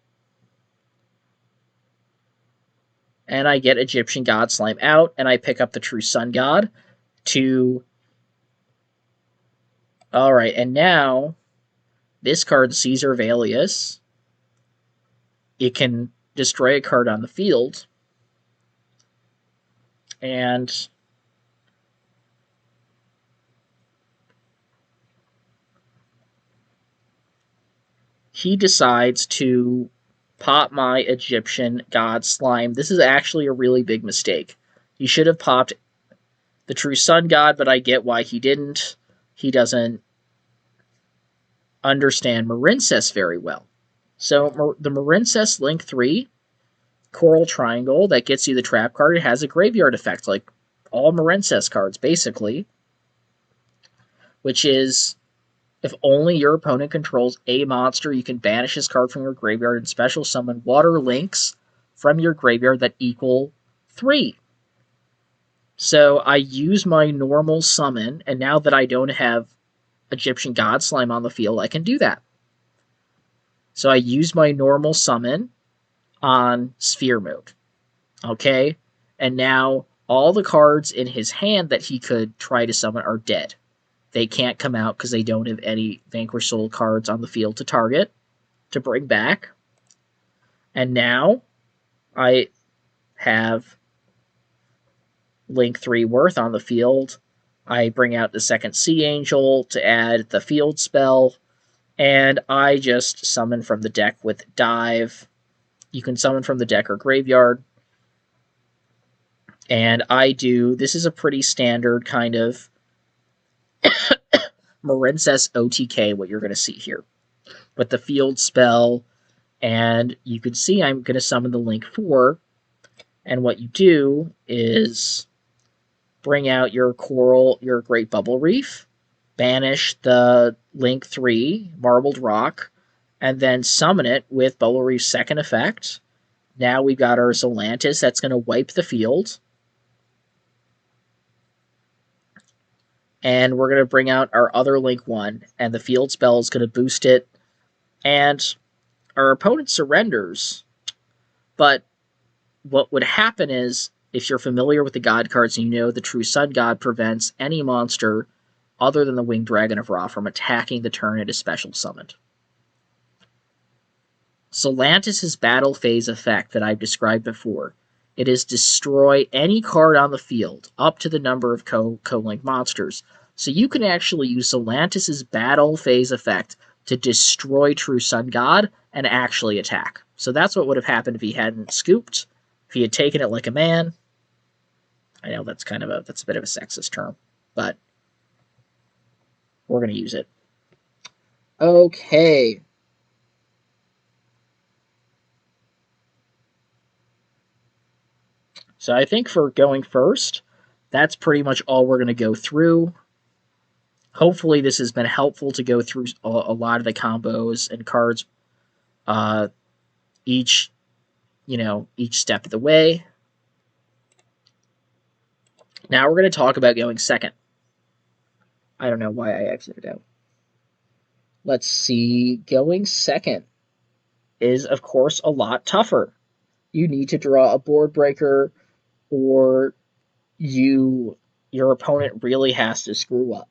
And I get Egyptian God Slime out, and I pick up the True Sun God to... Alright, and now, this card, Caesar Valius, it can destroy a card on the field, and he decides to pop my Egyptian God Slime. This is actually a really big mistake. He should have popped the True Sun God, but I get why he didn't. He doesn't understand Marincess very well. So the Marincess Link 3 Coral Triangle that gets you the trap card, it has a graveyard effect, like all Marincess cards, basically, which is if only your opponent controls a monster, you can banish his card from your graveyard and special summon water links from your graveyard that equal 3. So I use my normal summon, and now that I don't have Egyptian God Slime on the field, I can do that. So I use my normal summon on Sphere Mode. Okay? And now all the cards in his hand that he could try to summon are dead. They can't come out because they don't have any Vanquish Soul cards on the field to target, to bring back. And now I have Link 3 Worth on the field. I bring out the second Sea Angel to add the field spell, and I just summon from the deck with Dive. You can summon from the deck or graveyard. And I do, this is a pretty standard kind of Marincess OTK, what you're going to see here. With the field spell, and you can see I'm going to summon the Link 4, and what you do is bring out your Coral, your Great Bubble Reef, banish the Link 3, Marbled Rock, and then summon it with Bubble Reef's second effect. Now we've got our Zolantis that's going to wipe the field. And we're going to bring out our other Link 1, and the field spell is going to boost it. And our opponent surrenders, but what would happen is, if you're familiar with the God cards and you know the True Sun God prevents any monster other than the Winged Dragon of Ra from attacking the turn it is special summoned. Solantis' battle phase effect that I've described before. It is destroy any card on the field, up to the number of co-link monsters. So you can actually use Solantis' battle phase effect to destroy True Sun God and actually attack. So that's what would have happened if he hadn't scooped, if he had taken it like a man. I know that's that's a bit of a sexist term, but we're going to use it. Okay. So I think for going first, that's pretty much all we're going to go through. Hopefully this has been helpful to go through a lot of the combos and cards each step of the way. Now we're going to talk about going second. I don't know why I exited out. Let's see. Going second is, of course, a lot tougher. You need to draw a board breaker, or your opponent really has to screw up.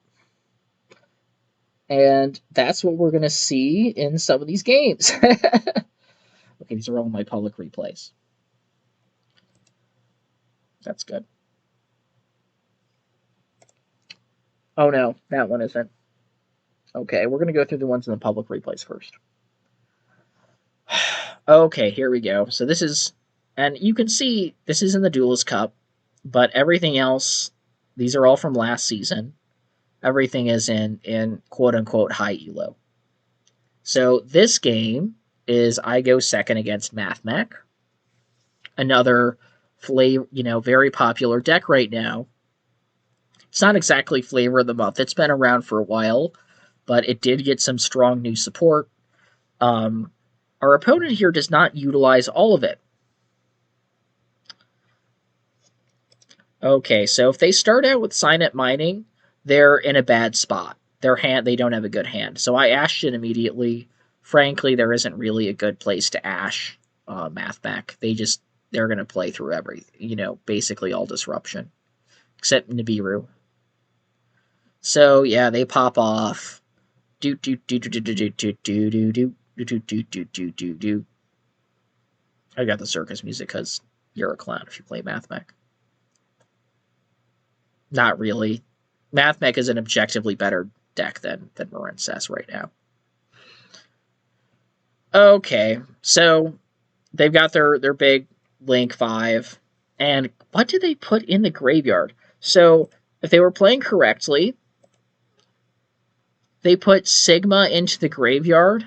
And that's what we're going to see in some of these games. Okay, these are all my public replays. That's good. Oh no, that one isn't. Okay, we're going to go through the ones in the public replays first. Okay, here we go. So this is, and you can see this is in the Duelist Cup, but everything else, these are all from last season. Everything is in quote unquote high elo. So this game is I go second against MathMech, another very popular deck right now. It's not exactly flavor of the month. It's been around for a while, but it did get some strong new support. Um, our opponent here does not utilize all of it. Okay, so if they start out with Signet Mining, they're in a bad spot. They don't have a good hand. So I ashed it immediately. Frankly, there isn't really a good place to ash MathMech. They're gonna play through basically all disruption. Except Nibiru. So yeah, they pop off. Do do do do do do do do do do do do do do do do. I got the circus music because you're a clown if you play MathMech. Not really. MathMech is an objectively better deck than Marincess right now. Okay, so they've got their big Link 5. And what did they put in the graveyard? So if they were playing correctly, they put Sigma into the graveyard.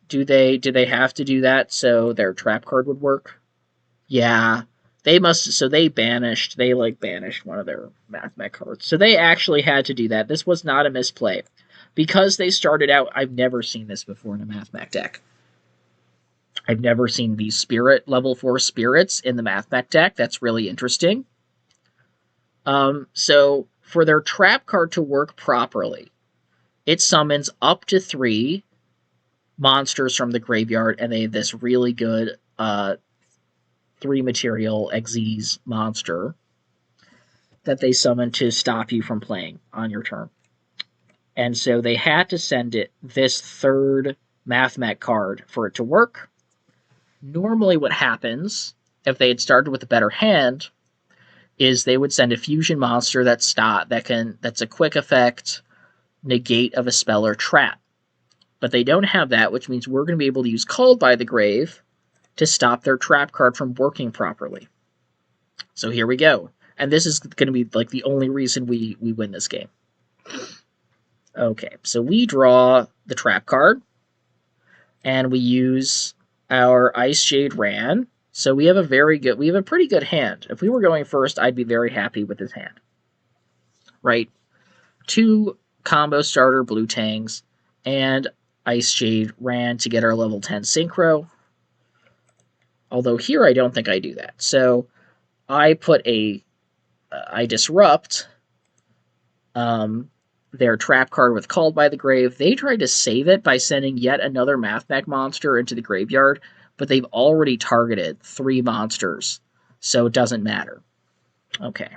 Do they have to do that so their trap card would work? Yeah. They must so they banished one of their MathMech cards. So they actually had to do that. This was not a misplay. Because they started out, I've never seen this before in a MathMech deck. I've never seen these level 4 spirits in the MathMech deck. That's really interesting. So for their trap card to work properly, it summons up to 3 monsters from the graveyard, and they have this really good 3 material Xyz monster that they summon to stop you from playing on your turn. And so they had to send it this 3rd MathMech card for it to work. Normally what happens, if they had started with a better hand, is they would send a fusion monster that's a quick effect, negate of a spell or trap. But they don't have that, which means we're going to be able to use Called by the Grave to stop their trap card from working properly. So here we go. And this is going to be like the only reason we win this game. Okay, so we draw the trap card, and we use our Ice Jade Ran. So we have a pretty good hand. If we were going first, I'd be very happy with this hand. Right? 2 combo starter blue tangs, and Ice Jade Ran to get our level 10 synchro. Although here I don't think I do that. So I disrupt their trap card with Called by the Grave. They tried to save it by sending yet another MathMech monster into the graveyard, but they've already targeted 3 monsters, so it doesn't matter. Okay.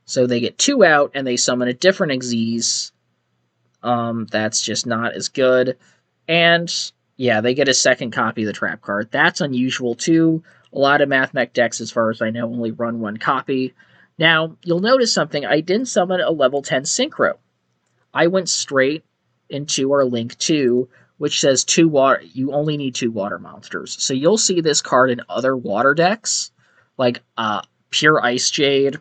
So they get 2 out, and they summon a different Xyz. That's just not as good. And yeah, they get a second copy of the trap card. That's unusual too. A lot of MathMech decks, as far as I know, only run 1 copy. Now, you'll notice something. I didn't summon a level 10 synchro. I went straight into our Link 2, which says 2 water. You only need 2 water monsters. So you'll see this card in other water decks, like Pure Ice Jade,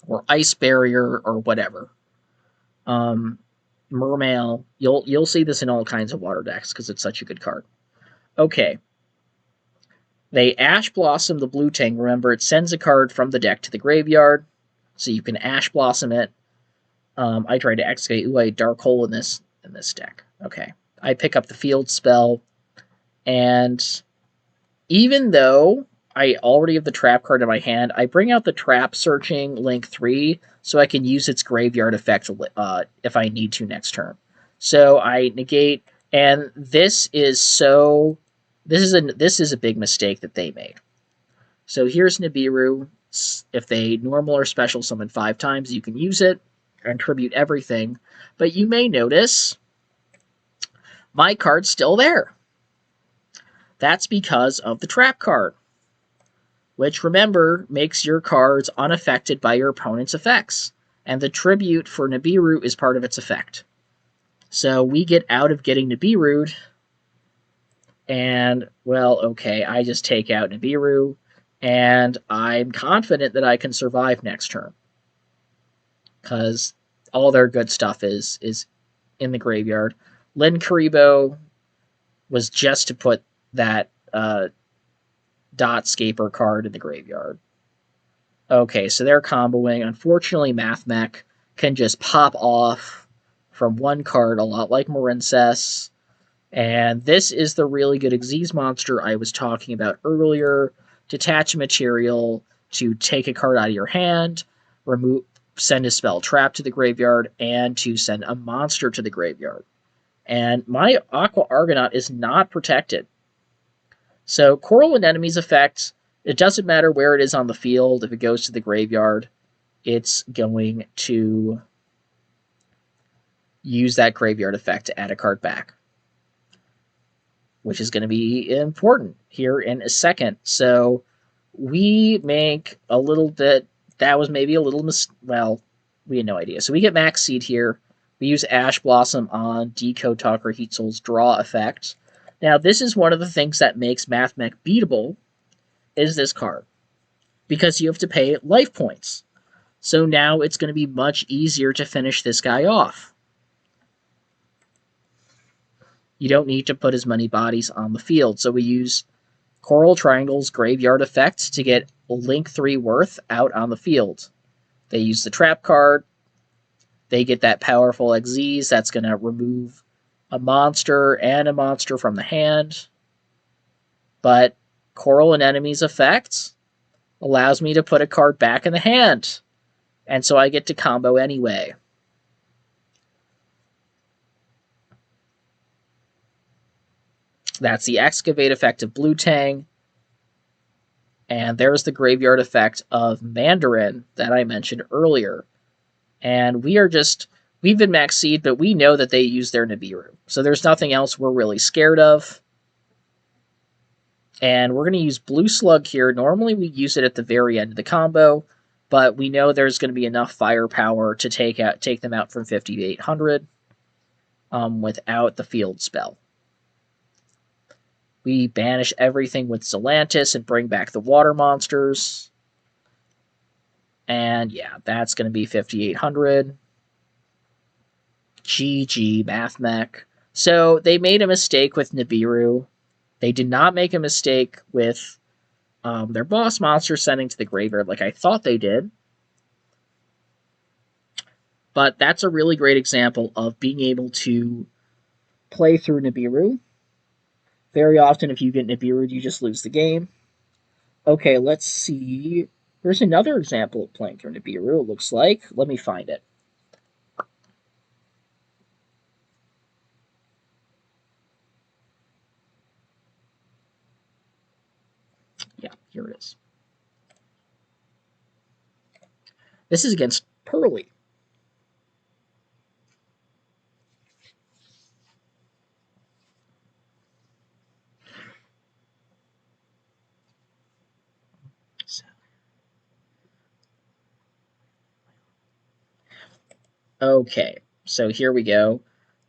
or Ice Barrier, or whatever. Mermail. You'll see this in all kinds of water decks because it's such a good card. Okay. They Ash Blossom the Blue Tang. Remember, it sends a card from the deck to the graveyard, so you can Ash Blossom it. I tried to excavate. Ooh, I Dark Hole in this deck. Okay. I pick up the field spell, and even though I already have the trap card in my hand, I bring out the Trap Searching Link 3 so I can use its graveyard effect if I need to next turn. So I negate, and this is a big mistake that they made. So here's Nibiru. If they normal or special summon 5 times, you can use it and tribute everything. But you may notice my card's still there. That's because of the trap card, which, remember, makes your cards unaffected by your opponent's effects. And the tribute for Nibiru is part of its effect. So we get out of getting Nibiru'd, and, well, okay, I just take out Nibiru, and I'm confident that I can survive next turn. Because all their good stuff is in the graveyard. Lin Karibo was just to put that Dot Scaper card in the graveyard. Okay, so they're comboing. Unfortunately, Mathmech can just pop off from one card, a lot like Marincess. And this is the really good Xyz monster I was talking about earlier. Detach a material to take a card out of your hand, send a spell trap to the graveyard, and to send a monster to the graveyard. And my Aqua Argonaut is not protected. So Coral Anemone's effect, it doesn't matter where it is on the field. If it goes to the graveyard, it's going to use that graveyard effect to add a card back, which is going to be important here in a second. So we make a little bit, that was maybe a little, well, we had no idea. So we get Max Seed here. We use Ash Blossom on Decode Talker Heat Soul's draw effect. Now, this is one of the things that makes Mathmech beatable, is this card. Because you have to pay life points. So now it's going to be much easier to finish this guy off. You don't need to put as many bodies on the field. So we use Coral Triangle's Graveyard effect to get Link 3 worth out on the field. They use the trap card. They get that powerful Xyz that's going to remove a monster and a monster from the hand. But Coral Anemone's effect allows me to put a card back in the hand. And so I get to combo anyway. That's the Excavate effect of Blue Tang. And there's the Graveyard effect of Mandarin that I mentioned earlier. And we've been Max Seed, but we know that they use their Nibiru. So there's nothing else we're really scared of. And we're going to use Blue Slug here. Normally we use it at the very end of the combo, but we know there's going to be enough firepower to take them out from 50 to 800 without the field spell. We banish everything with Zelantis and bring back the water monsters. And yeah, that's going to be 5,800. GG, Mathmech. So they made a mistake with Nibiru. They did not make a mistake with their boss monster sending to the graveyard like I thought they did. But that's a really great example of being able to play through Nibiru. Very often, if you get Nibiru, you just lose the game. Okay, let's see. There's another example of playing through Nibiru, it looks like. Let me find it. Yeah, here it is. This is against Pearly. Okay, so here we go.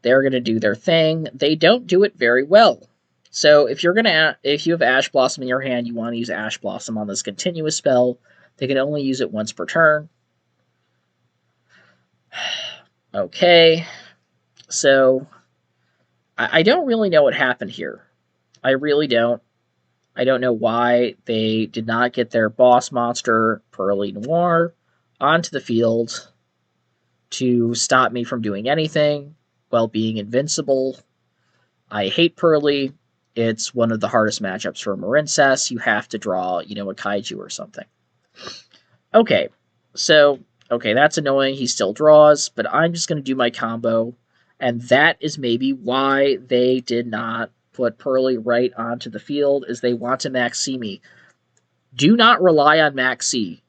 They're going to do their thing. They don't do it very well. So if you have Ash Blossom in your hand, you want to use Ash Blossom on this continuous spell. They can only use it once per turn. Okay, so I don't really know what happened here. I really don't. I don't know why they did not get their boss monster, Pearly Noir, onto the field to stop me from doing anything while being invincible. I hate Pearly. It's one of the hardest matchups for Marincess. You have to draw, a kaiju or something. Okay, so, that's annoying. He still draws, but I'm just going to do my combo. And that is maybe why they did not put Pearly right onto the field, is they want to Max C me. Do not rely on Max C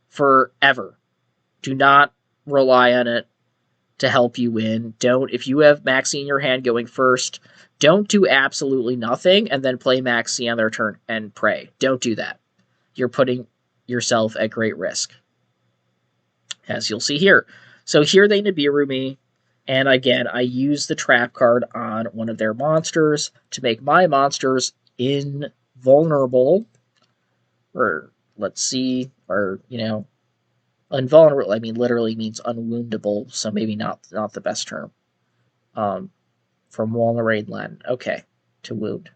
forever. Do not rely on it to help you win. If you have Max C in your hand going first, don't do absolutely nothing and then play Max C on their turn and pray. Don't do that. You're putting yourself at great risk. as you'll see here. So here they Nibiru me, and again, I use the trap card on one of their monsters to make my monsters invulnerable, or let's see, or, invulnerable, I mean, literally means unwoundable, so maybe not the best term. From Walneraid Len. Okay, to wound.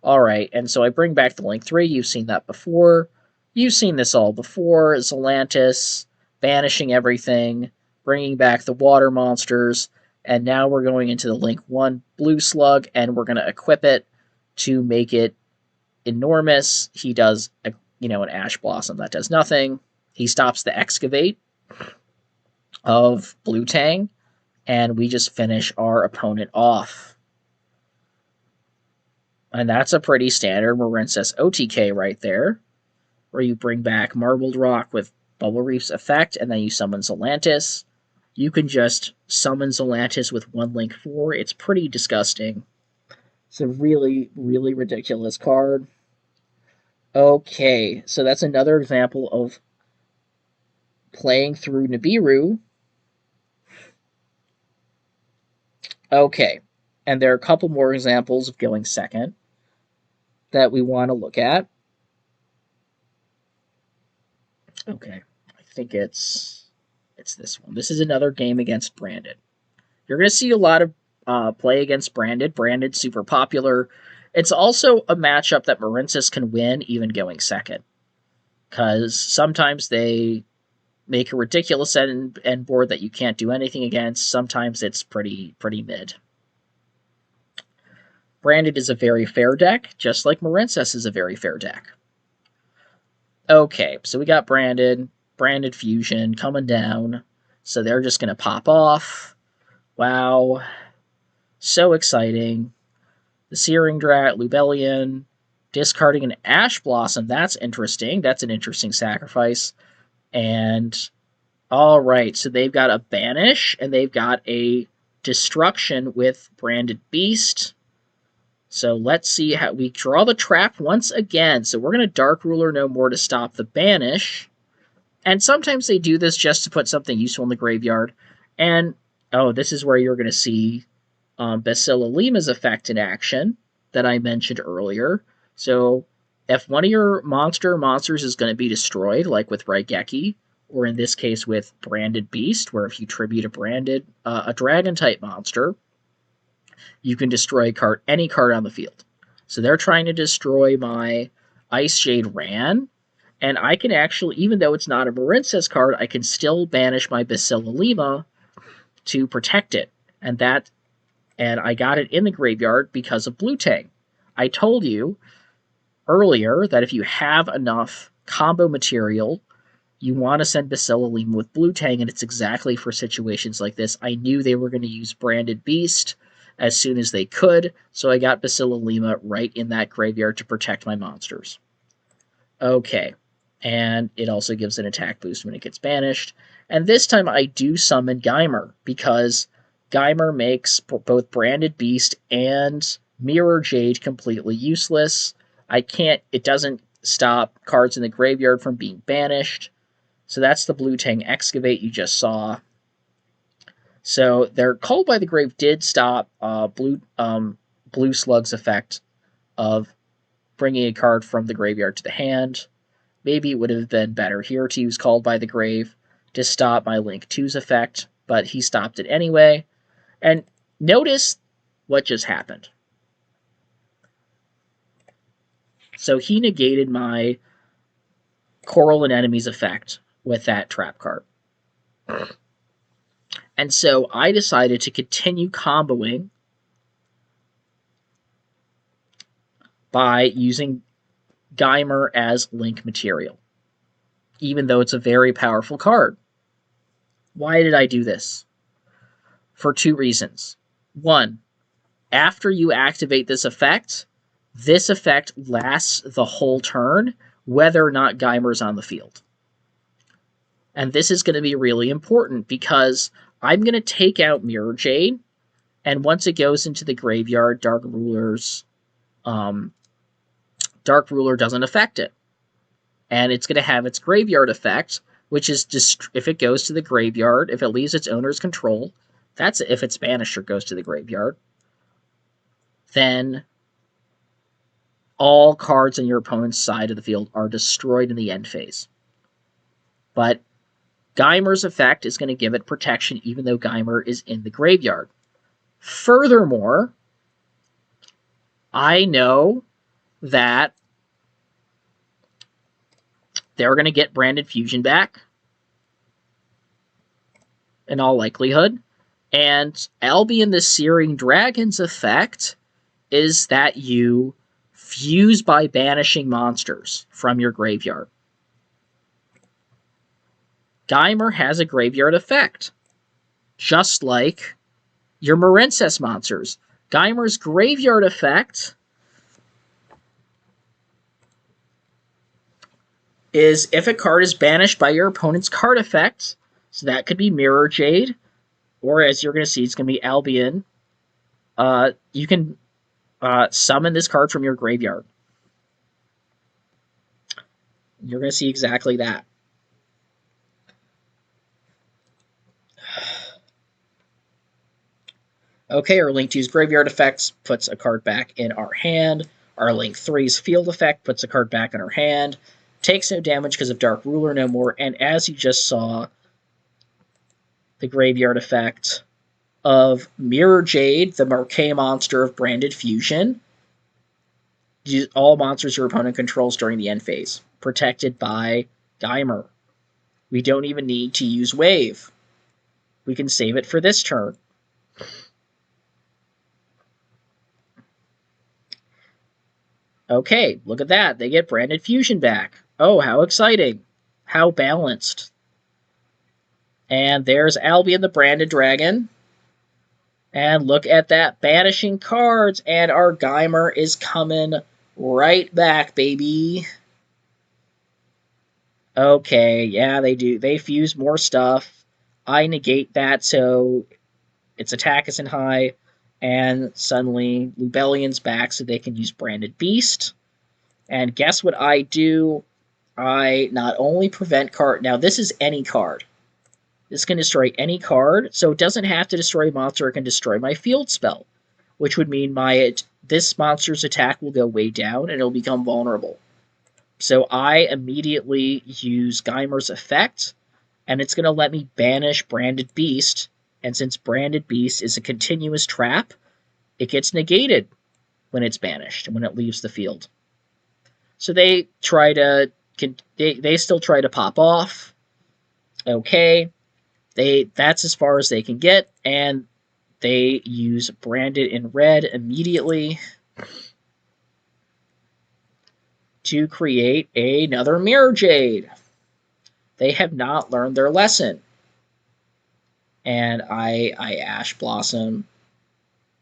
Alright, and so I bring back the Link 3. You've seen that before. You've seen this all before. Zelantis, banishing everything, bringing back the water monsters, and now we're going into the Link 1 Blue Slug, and we're going to equip it to make it enormous. He does, an Ash Blossom that does nothing. He stops the Excavate of Blue Tang, and we just finish our opponent off. And that's a pretty standard Marincess OTK right there, where you bring back Marbled Rock with Bubble Reef's effect, and then you summon Zelantis. You can just summon Zelantis with one Link 4. It's pretty disgusting. It's a really, really ridiculous card. Okay, so that's another example of playing through Nibiru. Okay, and there are a couple more examples of going second that we want to look at. Okay, I think it's this one. This is another game against Branded. You're going to see a lot of play against Branded. Branded's super popular. It's also a matchup that Marincess can win even going second, because sometimes they make a ridiculous end board that you can't do anything against. Sometimes it's pretty mid. Branded is a very fair deck, just like Marincess is a very fair deck. Okay, so we got Branded Fusion coming down. So they're just going to pop off. Wow. So exciting. The Searing Drat, Lubellion, discarding an Ash Blossom. That's interesting. That's an interesting sacrifice. And, alright, so they've got a Banish, and they've got a Destruction with Branded Beast. So let's see how we draw the trap once again. So we're going to Dark Ruler no more to stop the Banish. And sometimes they do this just to put something useful in the graveyard. And, this is where you're going to see Basila Lima's effect in action that I mentioned earlier. So if one of your monsters is going to be destroyed, like with Raigeki, or in this case with Branded Beast, where if you tribute a Dragon-type monster, you can destroy any card on the field. So they're trying to destroy my Ice Shade Ran, and I can actually, even though it's not a Marincess card, I can still banish my Basila Lima to protect it. And I got it in the graveyard because of Blue Tang. I told you earlier that if you have enough combo material, you want to send Basila Lima with Blue Tang, and it's exactly for situations like this. I knew they were going to use Branded Beast as soon as they could, so I got Basila Lima right in that graveyard to protect my monsters. Okay, and it also gives an attack boost when it gets banished. And this time I do summon Geimer, because Geimer makes both Branded Beast and Mirror Jade completely useless. It doesn't stop cards in the graveyard from being banished. So that's the Blue Tang Excavate you just saw. So their Called by the Grave did stop Blue Slug's effect of bringing a card from the graveyard to the hand. Maybe it would have been better here to use Called by the Grave to stop my Link 2's effect, but he stopped it anyway. And notice what just happened. So he negated my Coral and Enemies effect with that trap card. And so I decided to continue comboing by using Geimer as Link material, even though it's a very powerful card. Why did I do this? For two reasons. One, after you activate this effect lasts the whole turn, whether or not Geimer's on the field. And this is going to be really important, because I'm going to take out Mirror Jade, and once it goes into the graveyard, Dark Ruler doesn't affect it. And it's going to have its graveyard effect, which is if it goes to the graveyard, if it leaves its owner's control, that's if it's banished or goes to the graveyard, then all cards on your opponent's side of the field are destroyed in the end phase. But Geimer's effect is going to give it protection even though Geimer is in the graveyard. Furthermore, I know that they're going to get Branded Fusion back, in all likelihood. And Albion the Searing Dragon's effect is that you fuse by banishing monsters from your graveyard. Geimer has a graveyard effect, just like your Marincess monsters. Geimer's graveyard effect is if a card is banished by your opponent's card effect, so that could be Mirror Jade, or as you're going to see, it's going to be Albion. You can summon this card from your graveyard. You're going to see exactly that. Okay, our Link 2's graveyard effects puts a card back in our hand. Our Link 3's field effect puts a card back in our hand. Takes no damage because of Dark Ruler no more. And as you just saw, the graveyard effect of Mirror Jade, the Marquet monster of Branded Fusion. Use all monsters your opponent controls during the end phase. Protected by Geimer. We don't even need to use Wave. We can save it for this turn. Okay, look at that. They get Branded Fusion back. Oh, how exciting. How balanced. And there's Albion the Branded Dragon. And look at that. Banishing cards. And our Geimer is coming right back, baby. Okay, yeah, they do. They fuse more stuff. I negate that, so its attack isn't high. And suddenly, Lubellion's back so they can use Branded Beast. And guess what I do? I not only prevent card... Now, this is any card. This can destroy any card, so it doesn't have to destroy a monster. It can destroy my field spell, which would mean this monster's attack will go way down, and it'll become vulnerable. So I immediately use Geimer's effect, and it's going to let me banish Branded Beast. And since Branded Beast is a continuous trap, it gets negated when it's banished and when it leaves the field. So they try to they still try to pop off. Okay, that's as far as they can get, and they use Branded in red immediately to create another Mirror Jade. They have not learned their lesson. And I Ash Blossom,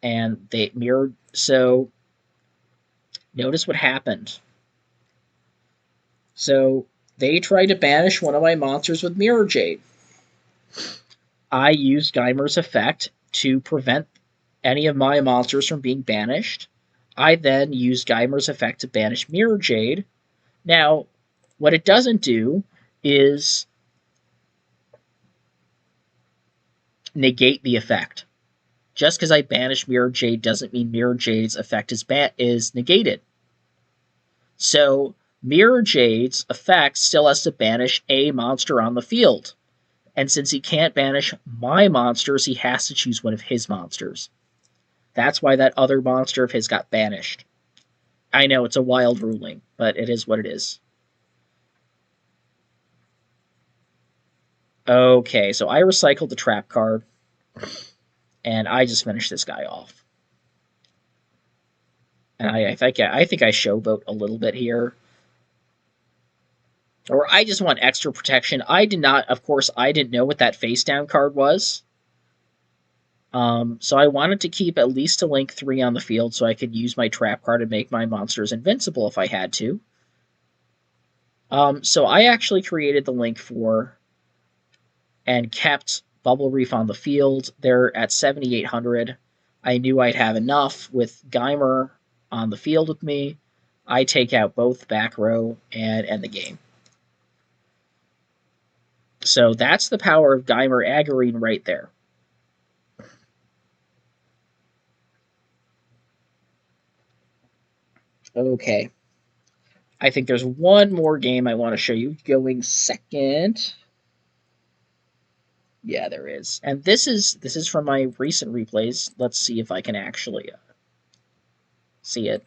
and they mirrored. So notice what happened. So they tried to banish one of my monsters with Mirror Jade. I used Geimer's effect to prevent any of my monsters from being banished. I then used Geimer's effect to banish Mirror Jade. Now, what it doesn't do is negate the effect. Just because I banish Mirror Jade doesn't mean Mirror Jade's effect is negated. So Mirror Jade's effect still has to banish a monster on the field. And since he can't banish my monsters, he has to choose one of his monsters. That's why that other monster of his got banished. I know, it's a wild ruling, but it is what it is. Okay, so I recycled the trap card, and I just finished this guy off. And I think I showboat a little bit here. Or I just want extra protection. I did not, of course, I didn't know what that face down card was. So I wanted to keep at least a Link 3 on the field so I could use my trap card and make my monsters invincible if I had to. So I actually created the Link 4 and kept Bubble Reef on the field. They're at 7,800. I knew I'd have enough with Geimer on the field with me. I take out both back row and end the game. So that's the power of Geimer Agarine right there. Okay. I think there's one more game I want to show you going second. Yeah, there is. And this is from my recent replays. Let's see if I can actually see it.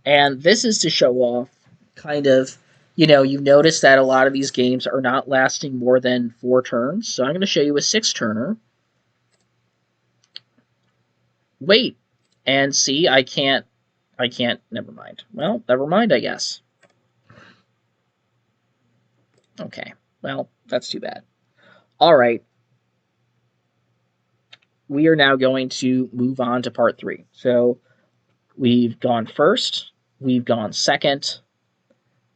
And this is to show off kind of, you notice that a lot of these games are not lasting more than 4 turns. So I'm going to show you a 6-turner. Wait. And see, I can't, never mind. Well, never mind, I guess. Okay. Well, that's too bad. All right. We are now going to move on to part 3. So we've gone first, we've gone second,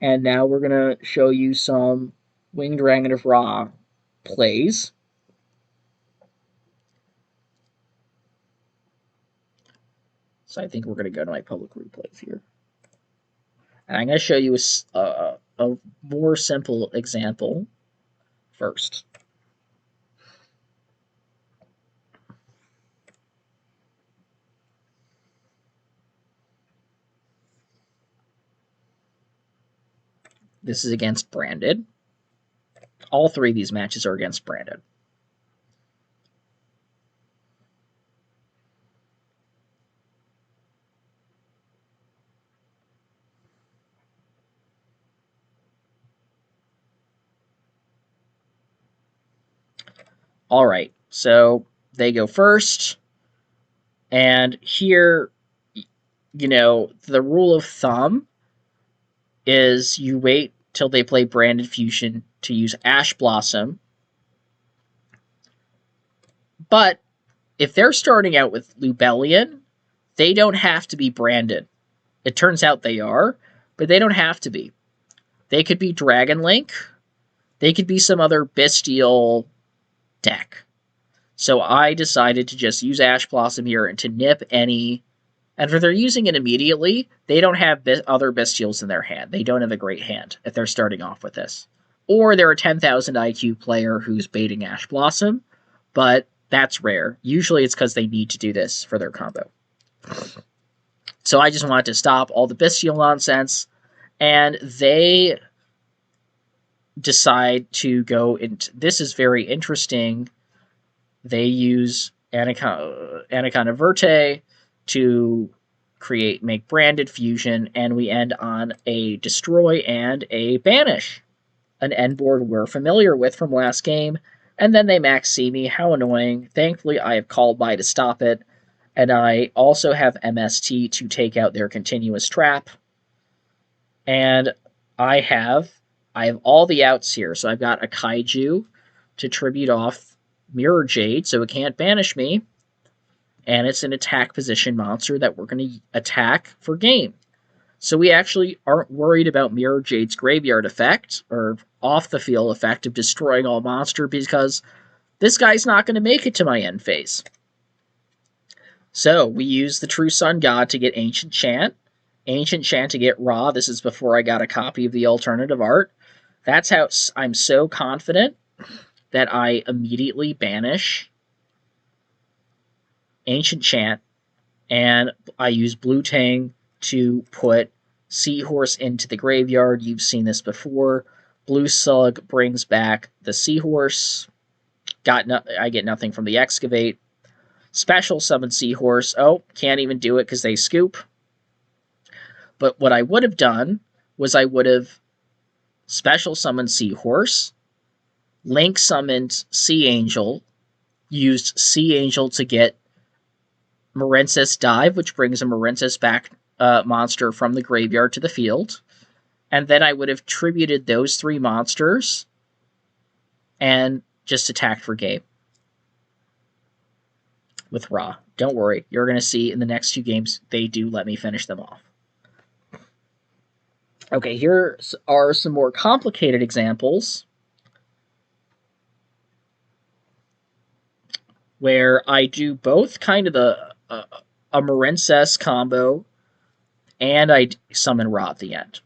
and now we're going to show you some Winged Dragon of Ra plays. So I think we're going to go to my public replays here. And I'm going to show you a more simple example first. This is against Branded. All 3 of these matches are against Branded. All right, so they go first. And here, the rule of thumb is you wait till they play Branded Fusion to use Ash Blossom. But if they're starting out with Lubellion, they don't have to be branded. It turns out they are, but they don't have to be. They could be Dragon Link. They could be some other bestial deck. So I decided to just use Ash Blossom here and to nip any. And if they're using it immediately, they don't have other bestials in their hand. They don't have a great hand if they're starting off with this. Or they're a 10,000 IQ player who's baiting Ash Blossom, but that's rare. Usually it's because they need to do this for their combo. So I just wanted to stop all the bestial nonsense, and they decide to go into. This is very interesting. They use Anaconda Verte to make Branded Fusion, and we end on a Destroy and a Banish, an end board we're familiar with from last game. And then they max see me. How annoying. Thankfully, I have called by to stop it, and I also have MST to take out their continuous trap. And I have all the outs here. So I've got a Kaiju to tribute off Mirror Jade, so it can't banish me. And it's an attack position monster that we're going to attack for game. So we actually aren't worried about Mirror Jade's graveyard effect, or off the field effect of destroying all monster, because this guy's not going to make it to my end phase. So we use the True Sun God to get Ancient Chant. Ancient Chant to get Ra. This is before I got a copy of the alternative art. That's how I'm so confident that I immediately banish Ancient Chant, and I use Blue Tang to put Seahorse into the graveyard. You've seen this before. Blue Slug brings back the Seahorse. I get nothing from the Excavate. Special summon Seahorse. Oh, can't even do it because they scoop. But what I would have done was I would have special summoned Seahorse, Link summoned Sea Angel, used Sea Angel to get Marincess Dive, which brings a Marincess back monster from the graveyard to the field. And then I would have tributed those 3 monsters and just attacked for game with Ra. Don't worry, you're going to see in the next 2 games, they do let me finish them off. Okay, here are some more complicated examples where I do both kind of a Marincess combo and I summon Ra at the end.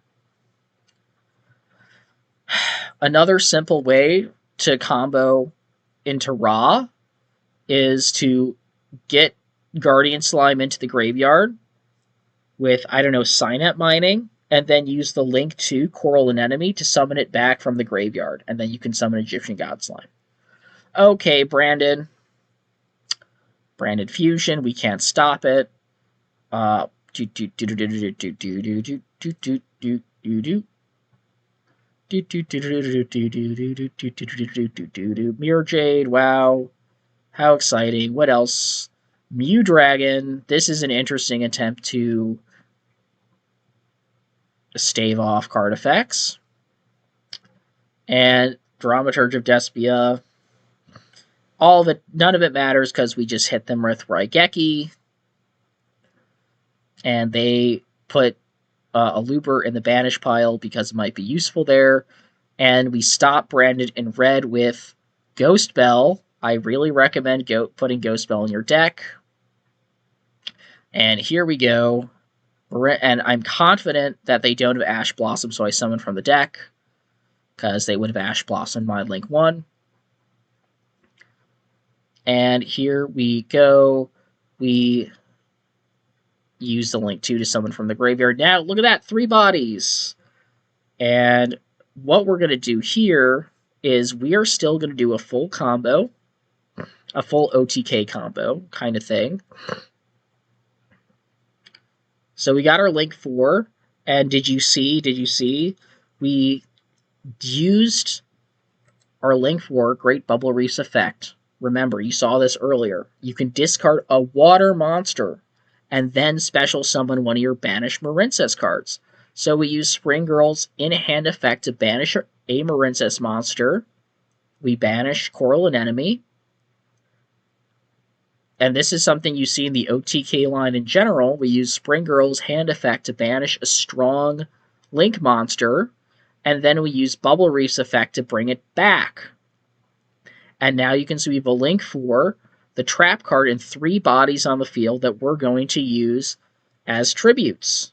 Another simple way to combo into Ra is to get Guardian Slime into the graveyard with, I don't know, Signet Mining, and then use the link to Coral Anemone to summon it back from the graveyard, and then you can summon Egyptian God Slime. Okay, Branded Fusion, we can't stop it. Mirror Jade, wow. How exciting. What else? Mew Dragon. This is an interesting attempt to stave off card effects. And Dramaturge of Despia. All of it, none of it matters because we just hit them with Raigeki. And they put a Looper in the banish pile because it might be useful there. And we stop Branded in red with Ghost Bell. I really recommend putting Ghost Bell in your deck. And here we go. And I'm confident that they don't have Ash Blossom, so I summon from the deck, because they would have Ash Blossom my Link 1. And here we go. We use the Link 2 to summon from the graveyard. Now, look at that, 3 bodies. And what we're going to do here is we are still going to do a full combo, a full OTK combo kind of thing. So we got our Link 4, and did you see? We used our Link 4 Great Bubble Reefs effect. Remember, you saw this earlier. You can discard a water monster and then special summon one of your banished Marincess cards. So we use Spring Girl's in-hand effect to banish a Marincess monster. We banish Coral Anemone. And this is something you see in the OTK line in general. We use Spring Girl's hand effect to banish a strong Link monster, and then we use Bubble Reef's effect to bring it back. And now you can see we have a Link 4, the trap card, and 3 bodies on the field that we're going to use as tributes.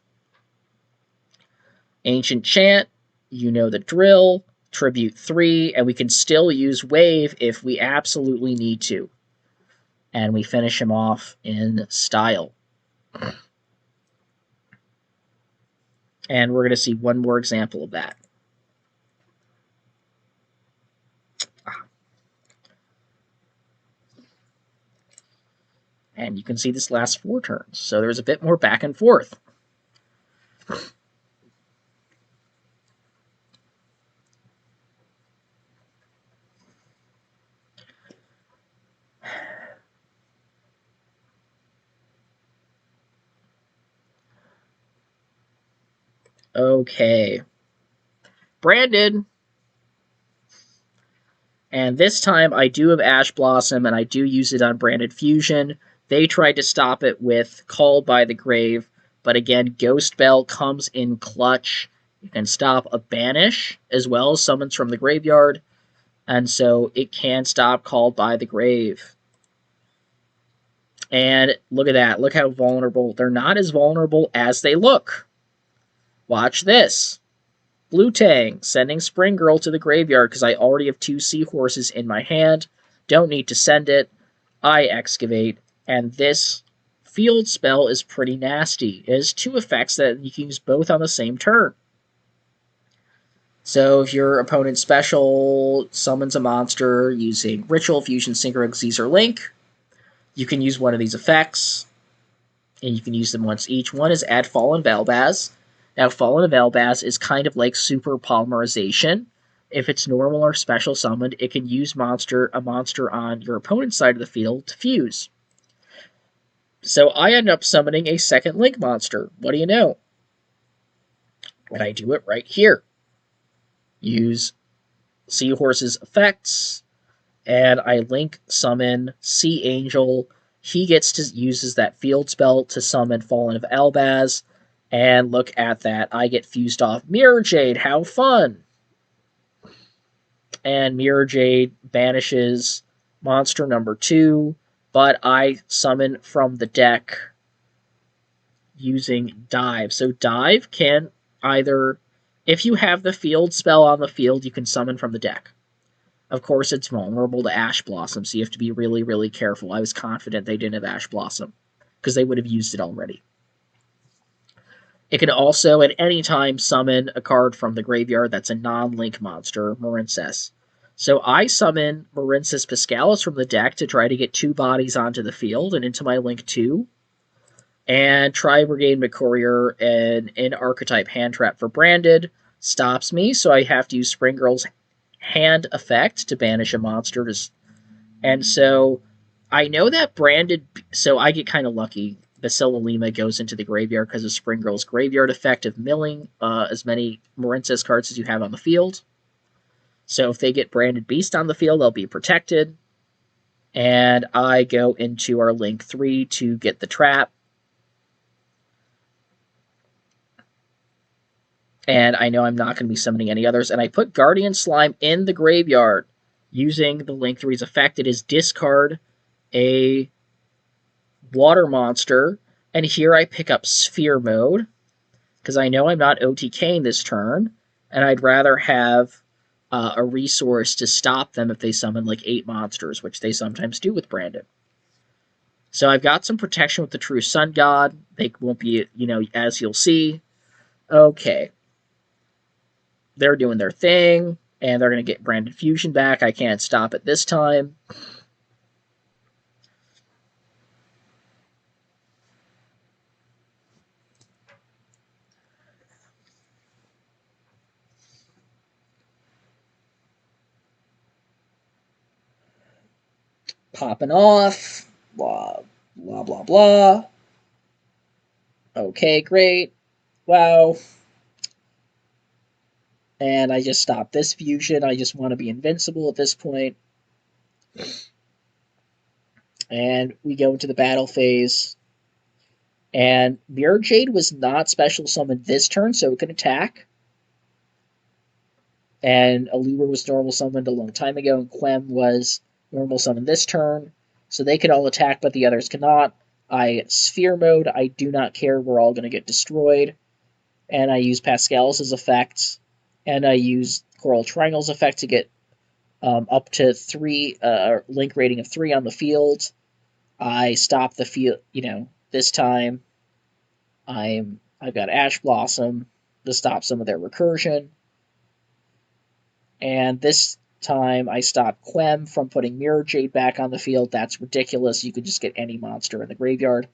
Ancient Chant, you know the drill, Tribute 3, and we can still use Wave if we absolutely need to. And we finish him off in style. And we're going to see one more example of that. And you can see this lasts 4 turns, so there's a bit more back and forth. Okay. Branded. And this time I do have Ash Blossom, and I do use it on Branded Fusion. They tried to stop it with Called by the Grave, but again, Ghost Bell comes in clutch. You can stop a Banish, as well as summons from the graveyard, and so it can stop Called by the Grave. And look at that. Look how vulnerable. They're not as vulnerable as they look. Watch this. Blue Tang, sending Spring Girl to the graveyard because I already have 2 Seahorses in my hand. Don't need to send it. I Excavate, and this field spell is pretty nasty. It has 2 effects that you can use both on the same turn. So if your opponent special summons a monster using Ritual, Fusion, Synchro, Xyz, or Link, you can use one of these effects, and you can use them once each. One is Add Fallen Velbaz. Now, Fallen Velbaz is kind of like Super Polymerization. If it's normal or special summoned, it can use a monster on your opponent's side of the field to fuse. So I end up summoning a second Link monster. What do you know? And I do it right here. Use Seahorse's effects, and I Link summon Sea Angel. He uses that field spell to summon Fallen of Elbaz. And look at that. I get fused off Mirror Jade. How fun! And Mirror Jade banishes monster number 2, but I summon from the deck using Dive. So Dive can either, if you have the field spell on the field, you can summon from the deck. Of course, it's vulnerable to Ash Blossom, so you have to be really, really careful. I was confident they didn't have Ash Blossom, because they would have used it already. It can also, at any time, summon a card from the graveyard that's a non-link monster, Marincess. So I summon Marincess Piscalis from the deck to try to get 2 bodies onto the field and into my Link 2. And Tri-Brigade McCourier and an archetype hand trap for Branded stops me, so I have to use Spring Girl's hand effect to banish a monster. And so I know that Branded, so I get kind of lucky. Basila Lima goes into the graveyard because of Spring Girl's graveyard effect of milling as many Marincess cards as you have on the field. So if they get Branded Beast on the field, they'll be protected. And I go into our Link 3 to get the trap. And I know I'm not going to be summoning any others. And I put Guardian Slime in the graveyard using the Link 3's effect. It is discard a water monster. And here I pick up Sphere Mode, because I know I'm not OTKing this turn, and I'd rather have a resource to stop them if they summon like 8 monsters, which they sometimes do with Brandon. So I've got some protection with the True Sun God. They won't be, as you'll see. Okay. They're doing their thing, and they're going to get Branded Fusion back. I can't stop it this time. Popping off. Blah, blah, blah, blah. Okay, great. Wow. And I just stopped this fusion. I just want to be invincible at this point. And we go into the battle phase. And Mirror Jade was not special summoned this turn, so it can attack. And Allure was normal summoned a long time ago, and Quem was normal summoned this turn. So they can all attack, but the others cannot. I Sphere Mode. I do not care. We're all going to get destroyed. And I use Pascal's effect. And I use Coral Triangle's effect to get up to 3, link rating of 3 on the field. I stop the field, this time I've got Ash Blossom to stop some of their recursion. And this time I stop Quem from putting Mirror Jade back on the field. That's ridiculous. You could just get any monster in the graveyard.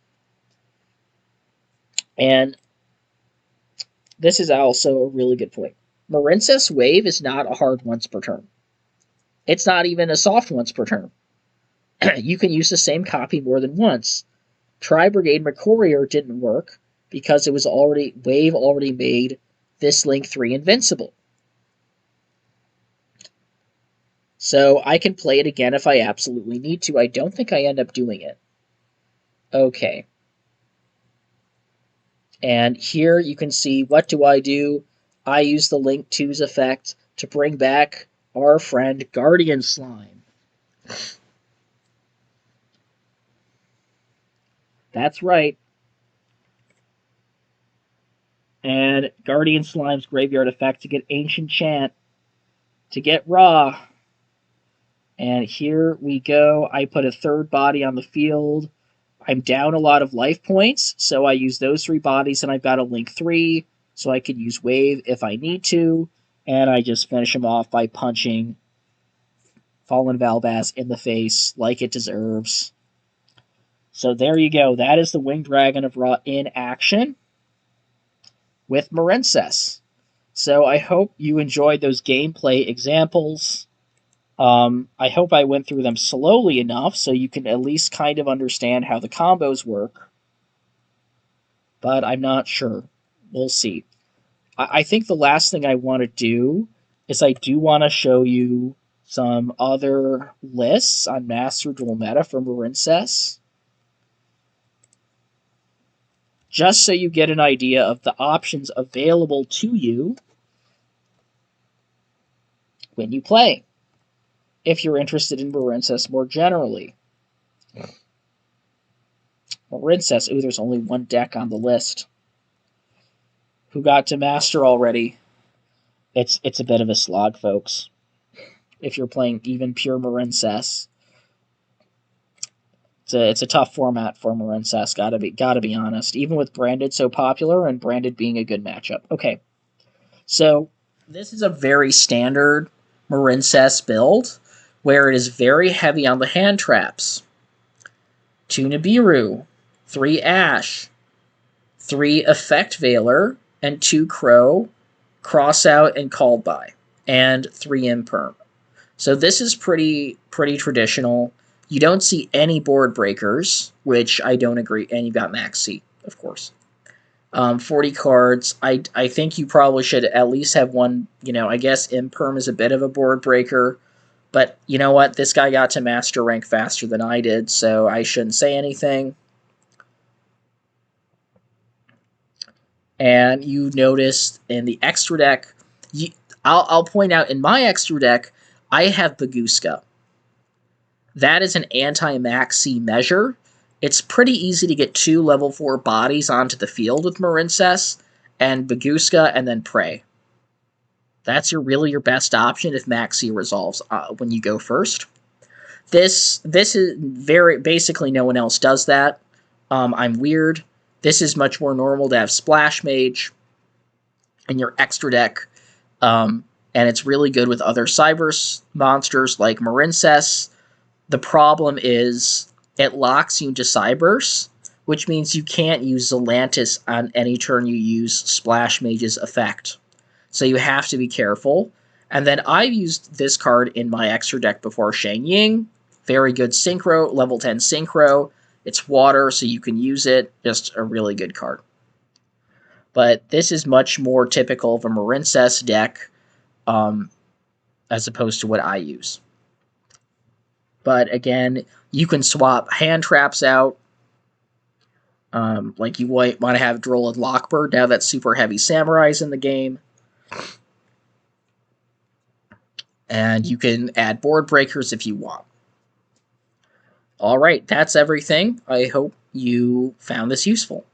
And this is also a really good point. Marincess Wave is not a hard once per turn. It's not even a soft once per turn. You can use the same copy more than once. Tri-Brigade McCourier didn't work because it was Wave already made this Link 3 invincible. So I can play it again if I absolutely need to. I don't think I end up doing it. Okay. And here you can see, what do? I use the Link 2's effect to bring back our friend Guardian Slime. That's right. And Guardian Slime's graveyard effect to get Ancient Chant, to get Ra. And here we go. I put a 3rd body on the field. I'm down a lot of life points, so I use those 3 bodies, and I've got a Link 3, so I could use Wave if I need to. And I just finish him off by punching Fallen Valbaz in the face like it deserves. So there you go. That is the Winged Dragon of Ra in action with Marincess. So I hope you enjoyed those gameplay examples. I hope I went through them slowly enough so you can at least kind of understand how the combos work. But I'm not sure. We'll see. I think the last thing I want to do is I do want to show you some other lists on Master Duel Meta for Marincess, just so you get an idea of the options available to you when you play, if you're interested in Marincess more generally. Marincess. Ooh, there's only one deck on the list. Who got to Master already? It's a bit of a slog, folks. If you're playing even pure Marincess, it's a tough format for Marincess. Gotta be honest. Even with Branded so popular and Branded being a good matchup. Okay, so this is a very standard Marincess build where it is very heavy on the hand traps. 2 Nibiru, 3 Ash, 3 Effect Veiler, and 2 Crow, Cross Out and Called By, and 3 Imperm. So this is pretty traditional. You don't see any board breakers, which I don't agree. And you've got Maxi, of course. 40 cards. I think you probably should at least have one. I guess Imperm is a bit of a board breaker. But you know what? This guy got to Master rank faster than I did, so I shouldn't say anything. And you notice in the extra deck, I'll point out in my extra deck, I have Baguska. That is an anti-Maxi measure. It's pretty easy to get 2 level 4 bodies onto the field with Marincess, and Baguska, and then Prey. That's really your best option if Maxi resolves when you go first. This is very basically no one else does that. I'm weird. This is much more normal to have Splash Mage in your extra deck, and it's really good with other Cyber monsters like Marincess. The problem is it locks you into Cyberse, which means you can't use Zelantis on any turn you use Splash Mage's effect. So you have to be careful. And then I've used this card in my extra deck before, Shang Ying. Very good Synchro, level 10 Synchro. It's water, so you can use it. Just a really good card. But this is much more typical of a Marincess deck as opposed to what I use. But again, you can swap hand traps out. Like you might want to have Droll and Lockbird now that Super Heavy Samurai's in the game. And you can add board breakers if you want. Alright, that's everything. I hope you found this useful.